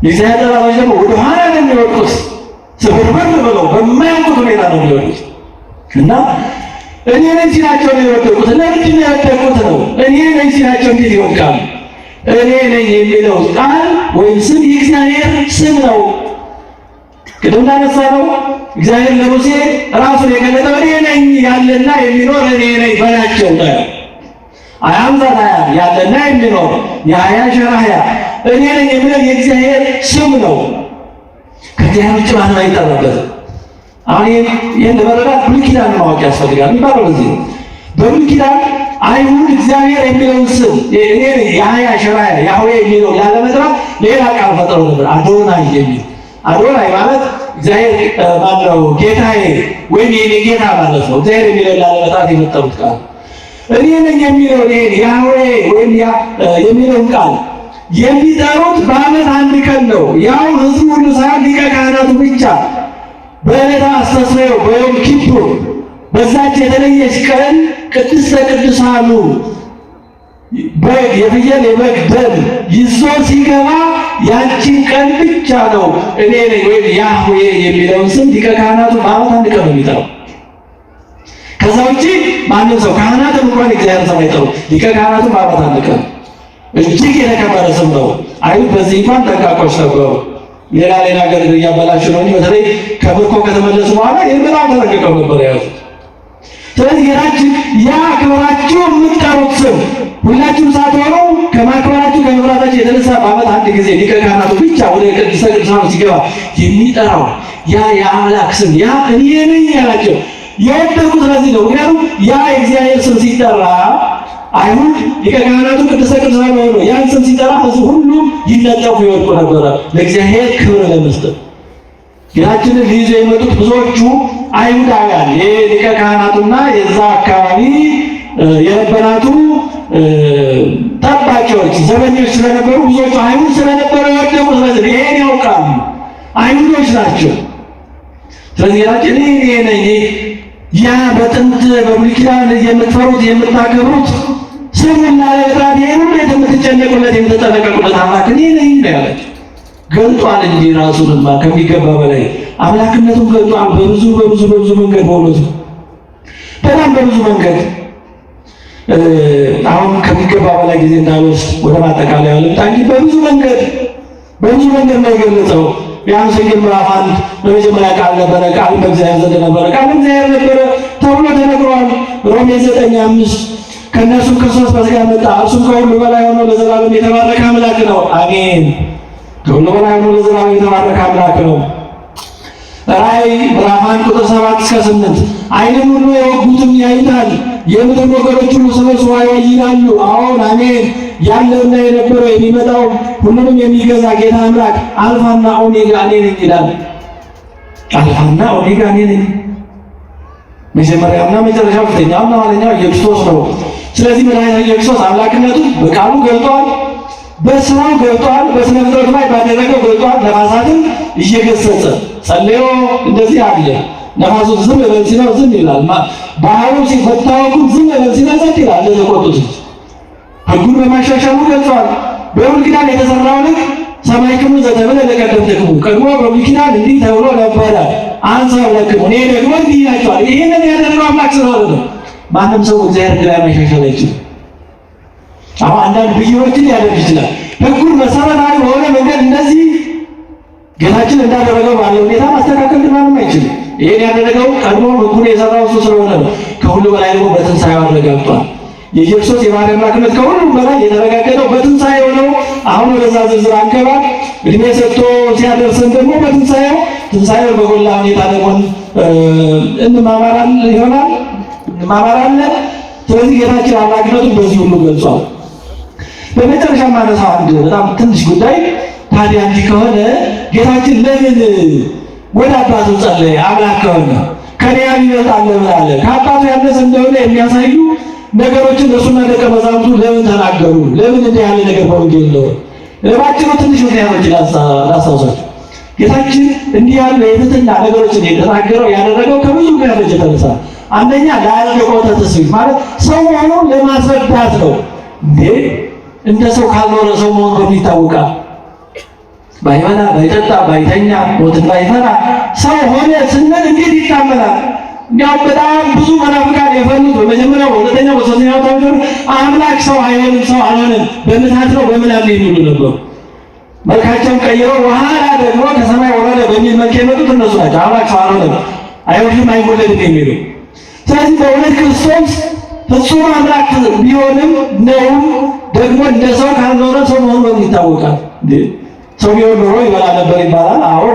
A: የእግዚአብሔር ጠላቶች ደግሞ ወደ ኋላ ነው የሚወድቁት። ስብርብር ብለው በማያውቁት ሁኔታ ነው የሚወድቁት እና እኔ ነኝ ሲላቸው ነው የወደቁት። ለምንድን ነው የወደቁት ነው? እኔ ነኝ ሲላቸው እንዴት ይወድቃሉ? እኔ ነኝ የሚለው ቃል ወይም ስም የእግዚአብሔር ስም ነው። ቅድም እንዳነሳ ነው እግዚአብሔር ለሙሴ ራሱን የገለጠው እኔ ነኝ ያለና የሚኖር እኔ ነኝ በላቸው ነው። አያምዛታ ያለና የሚኖር የሀያ ሸራያ እኔ ነኝ የሚለው የእግዚአብሔር ስም ነው። ከእግዚአብሔር ውጭ ማንም አይጠራበትም። አሁን ይህን ለመረዳት ብሉይ ኪዳን ማወቅ ያስፈልጋል የሚባለው ለዚህ ነው። በብሉይ ኪዳን አይሁድ እግዚአብሔር የሚለውን ስም እኔ የሀያ ሸራያ ያህዌ የሚለው ላለመጥራት ሌላ ቃል ፈጥረው ነበር። አዶናይ የሚል አዶናይ ማለት እግዚአብሔር ማነው ጌታዬ ወይም የኔ ጌታ ማለት ነው። እግዚአብሔር የሚለው ላለመጥራት የፈጠሩት ቃል እኔ ነኝ የሚለው ያህዌ ወይም የሚለውን ቃል የሚጠሩት በዓመት አንድ ቀን ነው። ያው ሕዝቡ ሁሉ ሳይሆን ሊቀ ካህናቱ ብቻ በዕለተ አስተስርዮ በዮም ኪፑር በዛች የተለየች ቀን ቅድስተ ቅዱሳኑ በግ የፍየል የበግ ደም ይዞ ሲገባ ያንቺን ቀን ብቻ ነው እኔ ነኝ ወይም ያህዌ የሚለውን ስም ሊቀ ካህናቱ በዓመት አንድ ቀን ነው የሚጠራው። ከዛ ውጪ ማንም ሰው ካህናትም እንኳን እግዚአብሔር ሰው አይጠሩ። ሊቀ ካህናቱ በዓመት አንድ ቀን እጅግ የተከበረ ስም ነው። አይሁድ በዚህ እንኳን ጠንቃቆች ነበሩ። ሌላ ነገር እያበላሹ ነው እንጂ በተለይ ከምርኮ ከተመለሱ በኋላ ይህን በጣም ተጠንቅቀው ነበር የያዙት። ስለዚህ ጌታችን ያ ክብራችሁ የምትጠሩት ስም ሁላችሁም ሳትሆኑ ከማክበራችሁ ከመብራታችሁ የተነሳ በዓመት አንድ ጊዜ ሊቀ ካህናቱ ብቻ ወደ ቅድስተ ቅዱሳኑ ሲገባ የሚጠራው ያ የአምላክ ስም ያ እኔ ነኝ ያላቸው የወደቁት ስለዚህ ነው። ምክንያቱም ያ የእግዚአብሔር ስም ሲጠራ አይሁድ ሊቀ ካህናቱ ቅድስተ ቅዱሳኑ ሆኖ ያን ስም ሲጠራ ሕዝቡ ሁሉም ይነጠፉ ይወድቁ ነበረ ለእግዚአብሔር ክብር ለመስጠት። ጌታችንን ሊይዙ የመጡት ብዙዎቹ አይሁዳውያን የሊቀ ካህናቱና የዛ አካባቢ የነበራቱ ጠባቂዎች ዘበኞች ስለነበሩ ብዙዎቹ አይሁድ ስለነበሩ የወደቁ ስለዚህ ይሄን ያውቃሉ፣ አይሁዶች ናቸው። ስለዚህ ጌታችን እኔ ነኝ ያ በጥንት በብሉይ ኪዳን የምትፈሩት የምታከብሩት ስሙን ላለመጥራት ይሄን ሁሉ የምትጨነቁለት የምትጠነቀቁለት አምላክ እኔ ነኝ ነው ያላቸው። ገልጧል እንጂ ራሱንማ ከሚገባ በላይ አምላክነቱን ገልጧል። በብዙ መንገድ በእውነቱ በጣም በብዙ መንገድ አሁን ከሚገባ በላይ ጊዜ እንዳልወስድ ወደ ማጠቃለያ ልምጣ እንጂ በብዙ መንገድ ነው የገለጸው። ቢያንስ ወንጌል ምዕራፍ 1 በመጀመሪያ ቃል ነበረ፣ ቃል በእግዚአብሔር ዘንድ ነበረ፣ ቃል እግዚአብሔር ነበረ ተብሎ ተነግሯል። ሮሜ 9:5 ከእነርሱም ክርስቶስ በሥጋ መጣ፣ እርሱም ከሁሉ በላይ ሆኖ ለዘላለም የተባረከ አምላክ ነው። አሜን። ከሁሉ በላይ ሆኖ ለዘላለም የተባረከ አምላክ ነው። ራእይ ምዕራፍ 1 ቁጥር 7 እስከ 8 ዓይንም ሁሉ የወጉትም ያዩታል፣ የምድር ወገኖች ሁሉ ስለ እርሱ ይላሉ። አዎን አሜን። ያለውና የነበረው የሚመጣው ሁሉንም የሚገዛ ጌታ አምላክ አልፋና ኦሜጋ እኔ ነኝ ይላል። አልፋና ኦሜጋ እኔ ነኝ። መጀመሪያውና መጨረሻው ፊተኛውና ኋለኛው ኢየሱስ ነው። ስለዚህ መድኃኒታችን ኢየሱስ አምላክነቱ በቃሉ ገልጧል፣ በስራው ገልጧል፣ በስነ ፍጥረቱ ላይ ባደረገው ገልጧል። ነፋሳትን እየገሰጸ ጸልዮ እንደዚህ አለ። ነፋሱ ዝም በል ሲለው ዝም ይላል። ባህሩ ሲፈታው ዝም በል ሲለው ጸጥ ይላል። ለተቆጡት ሕጉን በማሻሻሉ ገልጿል። በብሉይ ኪዳን የተሰራውን ሕግ ሰማዕክሙ ዘተብለ ለቀደምትክሙ ቀድሞ በብሉይ ኪዳን እንዲህ ተብሎ ነበረ አንሰብክሙ እኔ ደግሞ እንዲህ ይላቸዋል። ይሄንን ያደረገው አምላክ ስለሆነ ነው። ማንም ሰው እግዚአብሔር ሕግ ላይ ማሻሻል አይችልም። አሁን አንዳንድ ብዬዎችን ሊያደርግ ይችላል። ሕጉን መሰረታዊ በሆነ መንገድ እንደዚህ ጌታችን እንዳደረገው ባለው ሁኔታ ማስተካከል ማንም አይችልም። ይሄን ያደረገው ቀድሞ ሕጉን የሰራው እሱ ስለሆነ ነው። ከሁሉ በላይ ደግሞ በትንሣኤው አረጋግጧል። የኢየሱስ የባሕርይ አምላክነት ከሁሉም በላይ የተረጋገጠው በትንሣኤው ነው። አሁን ወደዛ ዝርዝር አንገባም። እድሜ ሰጥቶ ሲያደርሰን ደግሞ ትንሣኤው በጎላ ሁኔታ ደግሞ እንማማራለን። ስለዚህ ጌታችን አምላክነቱን በዚህ ሁሉ ገልጿል። በመጨረሻ ማነሳው አንድ በጣም ትንሽ ጉዳይ ታዲያ እንዲህ ከሆነ ጌታችን ለምን ወደ አባቱ ጸለየ? አምላክ ከሆነ ከኔ ይበልጣል ለምን አለ? ከአባቱ ያነሰ እንደሆነ የሚያሳዩ ነገሮችን እሱና ደቀ መዛሙርቱ ለምን ተናገሩ? ለምን እንዲህ ያለ ነገር በወንጌል ነው? ለባጭሩ ትንሽ ምክንያቶች ላስታውሳችሁ። ጌታችን እንዲህ ያለ የትህትና ነገሮችን የተናገረው ያደረገው ከብዙ ምክንያቶች የተነሳ፣ አንደኛ ለአርቆተ ትስብእት ማለት ሰው መሆኑን ለማስረዳት ነው። እንደ ሰው ካልኖረ ሰው መሆኑ በምን ይታወቃል? ባይበላ ባይጠጣ ባይተኛ ሞትን ባይፈራ ሰው ሆነ ስንል እንዴት ይታመናል? እንዲያውም በጣም ብዙ መናፍቃን የፈሉት በመጀመሪያው በሁለተኛው በሶስተኛው ተውደር አምላክ ሰው አይሆንም፣ ሰው አልሆንም፣ በምትሃት ነው በምናምን የሚሉ ነበሩ። መልካቸውን ቀይረው በኋላ ደግሞ ከሰማይ ወረደ በሚል መልክ የመጡት እነሱ ናቸው። አምላክ ሰው አልሆንም፣ አይወልድም፣ አይወለድም የሚሉ። ስለዚህ በእውነት ክርስቶስ ፍጹም አምላክ ቢሆንም ነው ደግሞ እንደ ሰው ካልኖረ ሰው መሆኑ በምን ይታወቃል? ሰው ቢሆን ኖሮ ይበላ ነበር ይባላል። አዎ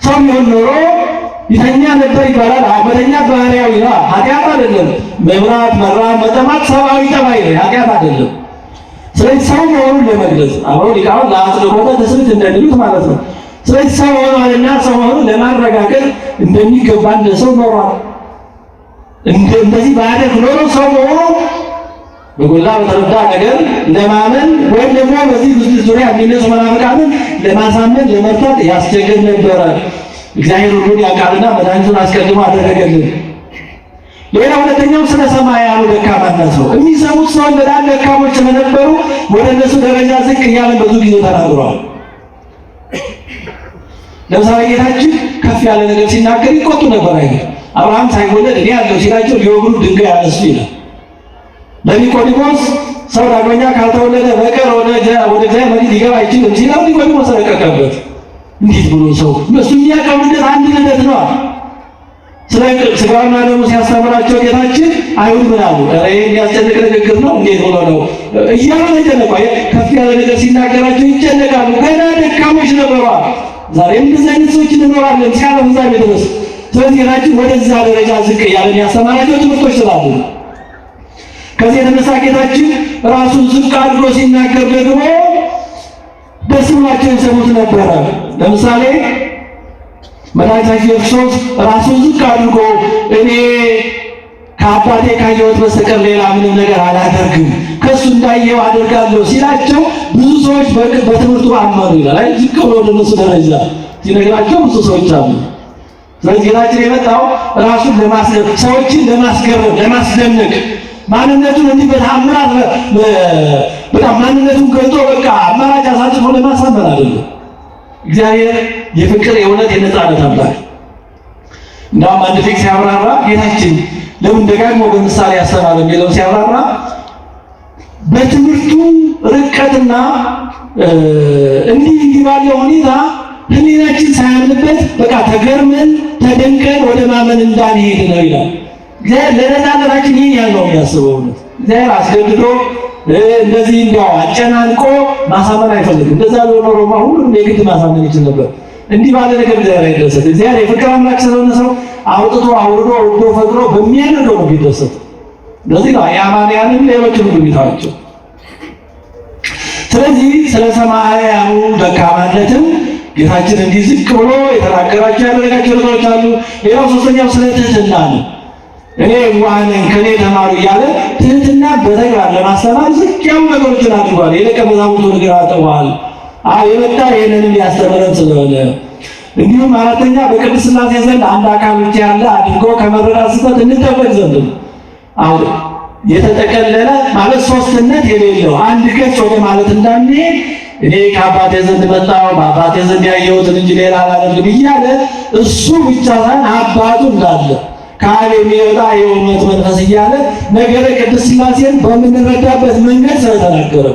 A: ሰው ቢሆን ኖሮ ይተኛ ነበር ይባላል። መተኛ ባህሪያዊ ነው፣ ኃጢአት አይደለም። መብላት፣ መራብ፣ መጠማት ሰብአዊ ጠባይ ነው፣ ኃጢአት አይደለም። ስለዚህ ሰው መሆኑን ለመግለጽ አሁን ሊቃውንት ለአጽንዖተ ትስብእት እንደሚሉት ማለት ነው። ስለዚህ ሰው ሆኗልና ሰው መሆኑን ለማረጋገጥ እንደሚገባ እንደ ሰው ኖሯል። እንደዚህ ባያደርግ ኖሮ ሰው ሆኖ በጎላ በተረዳ ነገር ለማመን ወይም ደግሞ በዚህ ዙሪያ የሚነሱ መናፍቃንን ለማሳመን ለመርታት ያስቸግር ነበረ። እግዚአብሔር ሁሉን ያውቃልና መድኃኒቱን አስቀድሞ አደረገልን። ሌላ ሁለተኛው ስለ ሰማያዊ ደካማነት ነው። የሚሰሙት ሰዎች በጣም ደካሞች ስለነበሩ ወደ እነሱ ደረጃ ዝቅ እያለ ብዙ ጊዜ ተናግሯል። ለምሳሌ ጌታችን ከፍ ያለ ነገር ሲናገር ይቆጡ ነበር። አብርሃም ሳይወለድ እኔ ያለው ሲላቸው ሊወግሩ ድንጋይ ያነሱ ይላል። ለኒቆዲሞስ ሰው ዳግመኛ ካልተወለደ በቀር ወደ እግዚአብሔር መንግሥት ሊገባ አይችልም ሲለው ኒቆዲሞስ ረቀቀበት። እንዴት ብሎ ሰው እሱ የሚያውቀው ልደት አንድ ልደት ነው። ስለ ሥጋውና ደሙ ሲያስተምራቸው ጌታችን አይሁድ ምን አሉ? የሚያስጨንቅ ንግግር ነው እንዴት ብሎ ነው እያሉ ተጨነቁ። ከፍ ያለ ነገር ሲናገራቸው ይጨነቃሉ። ገና ደካሞች ነበሩ። ዛሬም እንደዚህ አይነት ሰዎች እንኖራለን እስከ ዓለም ፍጻሜ ድረስ። ስለዚህ ጌታችን ወደዛ ደረጃ ዝቅ እያለ ያስተማራቸው ትምህርቶች ስላሉ ከዚህ የተነሳ ጌታችን ራሱን ዝቅ አድርጎ ሲናገር ደግሞ ደስ ብሏቸው የሰሙት ነበረ። ለምሳሌ መድኃኒታችን ክርስቶስ ራሱን ዝቅ አድርጎ እኔ ከአባቴ ካየሁት በስተቀር ሌላ ምንም ነገር አላደርግም፣ ከእሱ እንዳየው አደርጋለሁ ሲላቸው ብዙ ሰዎች በትምህርቱ አመኑ ይላል። ዝቅ ብሎ ወደ እነሱ ደረጃ ሲነግራቸው ብዙ ሰዎች አሉ። ስለዚህ ጌታችን የመጣው ራሱን ለማስደነቅ፣ ሰዎችን ለማስገረም፣ ለማስደነቅ ማንነቱን እንዲህ በታምራት በጣም ማንነቱን ገልጦ በቃ አማራጭ አሳልፎ ለማሳመን አይደለም። እግዚአብሔር የፍቅር የእውነት የነጻነት አምላክ። እንዳውም አንድ ፊክ ሲያብራራ ጌታችን ለምን ደጋግሞ በምሳሌ ያስተማረ የሚለው ሲያብራራ በትምህርቱ ርቀትና እንዲህ ባለ ሁኔታ ሕሊናችን ሳያምንበት በቃ ተገርመን ተደንቀን ወደ ማመን እንዳንሄድ ነው ይላል። እግዚአብሔር ለነጻነታችን ይህን ያለው የሚያስበው ነው። እግዚአብሔር አስገድዶ እንደዚህ እንዲያው አጨናንቆ ማሳመን አይፈልግም። እንደዛ ቢሆን ሁሉም የግድ ማሳመን ይችል ነበር። እንዲህ ባለ ነገር እግዚአብሔር አይደሰት። እግዚአብሔር የፍቅር አምላክ ስለሆነ ሰው አውጥቶ አውርዶ ወዶ ፈቅዶ በሚያደርገው ነው ቢደሰት። ለዚህ ነው የአማንያንም ሌሎችም ሁሉ ቢታቸው። ስለዚህ ስለ ሰማያዊ ደካማነትም ጌታችን እንዲህ ዝቅ ብሎ የተናገራቸው ያደረጋቸው ነገሮች አሉ። ሌላው ሶስተኛው ስለ ትህትና ነው። እኔ ዋህነኝ ከኔ ተማሩ እያለ ትህትና በተግባር ለማስተማር ዝቅ ያሉ ነገሮችን አድርጓል። የደቀ መዛሙርቱን እግር አጥቧል። የመጣ ይህንንም ያስተምረን ስለሆነ እንዲሁም አራተኛ በቅድስት ሥላሴ ዘንድ አንድ አካል ብቻ ያለ አድርጎ ከመረዳት ስህተት እንጠበቅ ዘንድ ነው። አሁን የተጠቀለለ ማለት ሶስትነት የሌለው አንድ ገጽ ወደ ማለት እንዳንሄድ እኔ ከአባቴ ዘንድ መጣሁ በአባቴ ዘንድ ያየሁትን እንጂ ሌላ አላደርግም እያለ እሱ ብቻ ሳይሆን አባቱ እንዳለ ከአብ የሚወጣ የእውነት መንፈስ እያለ ነገረ ቅድስት ሥላሴን በምንረዳበት መንገድ ስለተናገረ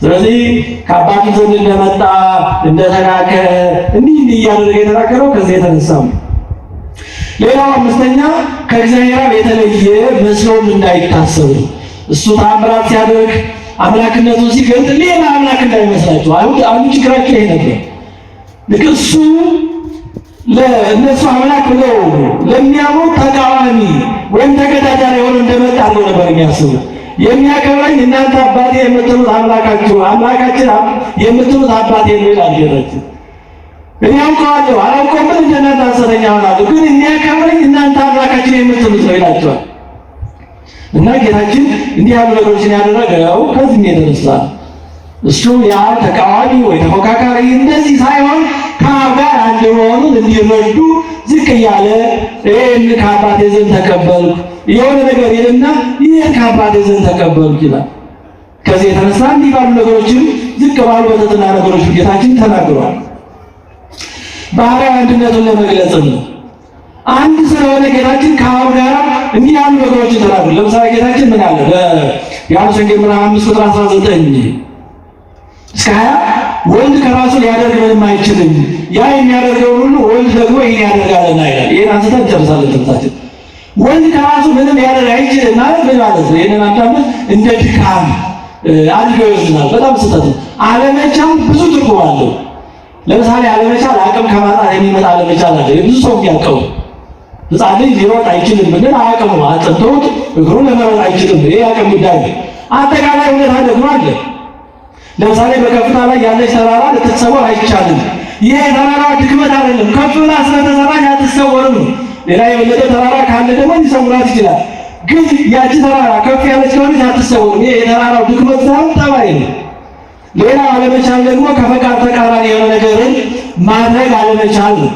A: ስለዚህ ከአባቱ ዘንድ እንደመጣ እንደተላከ እንዲህ እያደረገ የተናገረው ከዚህ የተነሳ ነው። ሌላው አምስተኛ ከእግዚአብሔር የተለየ መስሎም እንዳይታሰብ እሱ ታምራት ሲያደርግ አምላክነቱን ሲገልጥ ሌላ አምላክ እንዳይመስላቸው። አንዱ ችግራቸው ይሄ ነበር። ልክ እሱ ለእነሱ አምላክ ብለው ለሚያምኑ ተቃዋሚ ወይም ተገዳዳሪ ሆኖ እንደመጣ አድርገው ነበር የሚያስቡ። የሚያከብረኝ እናንተ አባቴ የምትሉት አምላካችሁ አምላካችን የምትሉት አባቴ ነው ይላል ጌታችን። እኔ አውቀዋለሁ አላውቀውም ብል እንደናንተ ሐሰተኛ እሆናለሁ፣ ግን የሚያከብረኝ እናንተ አምላካችን የምትሉት ነው ይላቸዋል። እና ጌታችን እንዲህ ያሉ ነገሮችን ያደረገው ከዚህ የተነሳ እሱ ያ ተቃዋሚ ወይ ተፎካካሪ እንደዚህ ሳይሆን ከአብ ጋር አንድ መሆኑን እንዲረዱ ዝቅ እያለ ይህን ከአባቴ ዘንድ ተቀበልኩ የሆነ ነገር ይልና ይህን ከአባቴ ዘንድ ተቀበልኩ ይላል። ከዚህ የተነሳ እንዲህ ባሉ ነገሮችን ዝቅ ባሉ በትህትና ነገሮች ጌታችን ተናግሯል። ባህርያዊ አንድነቱን ለመግለጽ ነው። አንድ ስለሆነ ጌታችን ከአብ ጋር እንዲህ ያሉ ነገሮችን ተናግሯል። ለምሳሌ ጌታችን ምን አለ? በዮሐንስ ወንጌል ምዕራፍ 5 ቁጥር 19 እስከ 20 ወልድ ከራሱ ሊያደርግ ምንም አይችልም፣ ያ የሚያደርገው ሁሉ ወልድ ደግሞ ይሄን ያደርጋልና ይላል። ይሄን አንስተን እንጨርሳለን ትምህርታችን። ወልድ ከራሱ ምንም ሊያደርግ አይችልም ማለት ምን ማለት ነው? ይሄንን አንዳንድ እንደ ድካም አድርገው ይወስዳል። በጣም ስህተት ነው። አለመቻል ብዙ ትርጉም አለው። ለምሳሌ አለመቻል አቅም ከማጣት የሚመጣ አለመቻል አለ። የብዙ ሰው የሚያውቀው ሕፃን ልጅ ሊሮጥ አይችልም ብንል አቅሙ አጥንቶት እግሩን ለመሮጥ አይችልም። ይሄ አቅም ጉዳይ ነው። አጠቃላይ ሁኔታ ደግሞ አለ። ለምሳሌ በከፍታ ላይ ያለች ተራራ ልትሰወር አይቻልም። ይሄ ተራራ ድክመት አይደለም፣ ከፍ ብላ ስለተሰራች አትሰወርም። ሌላ የበለጠ ተራራ ካለ ደግሞ ሊሰውራት ይችላል። ግን ያቺ ተራራ ከፍ ያለች ከሆነች አትሰውርም። ይሄ የተራራው ድክመት ሳይሆን ጠባይ ነው። ሌላ አለመቻል ደግሞ ከፈቃድ ተቃራኒ የሆነ ነገርን ማድረግ አለመቻል ነው።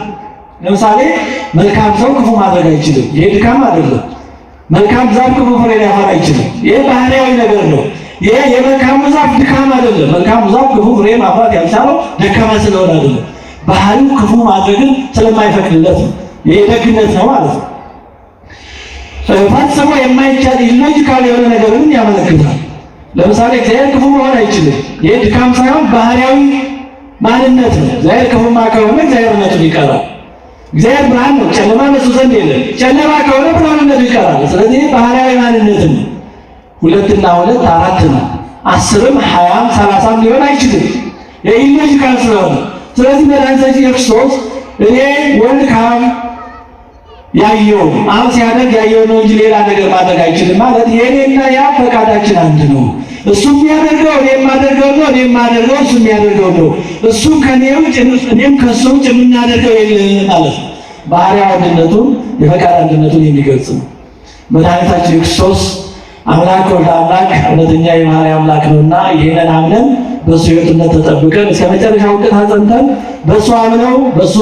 A: ለምሳሌ መልካም ሰው ክፉ ማድረግ አይችልም። ይሄ ድካም አይደለም። መልካም ዛፍ ክፉ ፍሬ ሊያፈራ አይችልም። ይሄ ባህሪያዊ ነገር ነው። ይሄ የመልካም ዛፍ ድካም አይደለም። መልካም ዛፍ ክፉ ፍሬ ማፍራት ያልቻለው ደካማ ስለሆነ አይደለም፣ ባህሪው ክፉ ማድረግን ስለማይፈቅድለት ነው። ይሄ ደግነት ነው ማለት ነው። ፈጽሞ የማይቻል ኢሎጂካል የሆነ ነገርን ያመለክታል። ለምሳሌ እግዚአብሔር ክፉ መሆን አይችልም። ይሄ ድካም ሳይሆን ባህሪያዊ ማንነት ነው። እግዚአብሔር ክፉማ ከሆነ እግዚአብሔርነቱ ይቀራል። እግዚአብሔር ብርሃን ነው፣ ጨለማ በእሱ ዘንድ የለም። ጨለማ ከሆነ ብርሃንነቱ ይቀራል። ስለዚህ ባህሪያዊ ማንነት ነው። 2 እና 2 4 ነው። 10ም 20ም 30ም ሊሆን አይችልም። የኢሎጂካል ስለሆነ ስለዚህ መድኃኒታችን ክርስቶስ እኔ ወልድ ከአብ ያየው አብ ሲያደርግ ያየው ነው እንጂ ሌላ ነገር ማድረግ አይችልም ማለት የኔና ያ ፈቃዳችን አንድ ነው። እሱ የሚያደርገው እኔ የማደርገው ነው፣ እኔ የማደርገው እሱ የሚያደርገው ነው። እሱ ከኔ ውጭ እኔም ከሱ ውጭ የምናደርገው የለም ማለት ነው። ባህሪያዊ አንድነቱን የፈቃድ አንድነቱን የሚገልጽ ነው። መድኃኒታችን ክርስቶስ አምላክ ወልድ አምላክ እውነተኛ የባህሪ አምላክ ነውና ይሄንን አምነን በሱ ሕይወትነት ተጠብቀን እስከ መጨረሻው ዕውቀት ጸንተን በሱ አምነው በሱ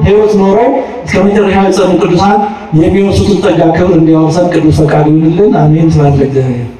A: ሕይወት ኖረው እስከ መጨረሻው የጸኑ ቅዱሳን የሚወርሱትን ጸጋ ክብር እንዲያወርሰን ቅዱስ ፈቃዱ ይሁንልን። አሜን። ስብሐት ለእግዚአብሔር።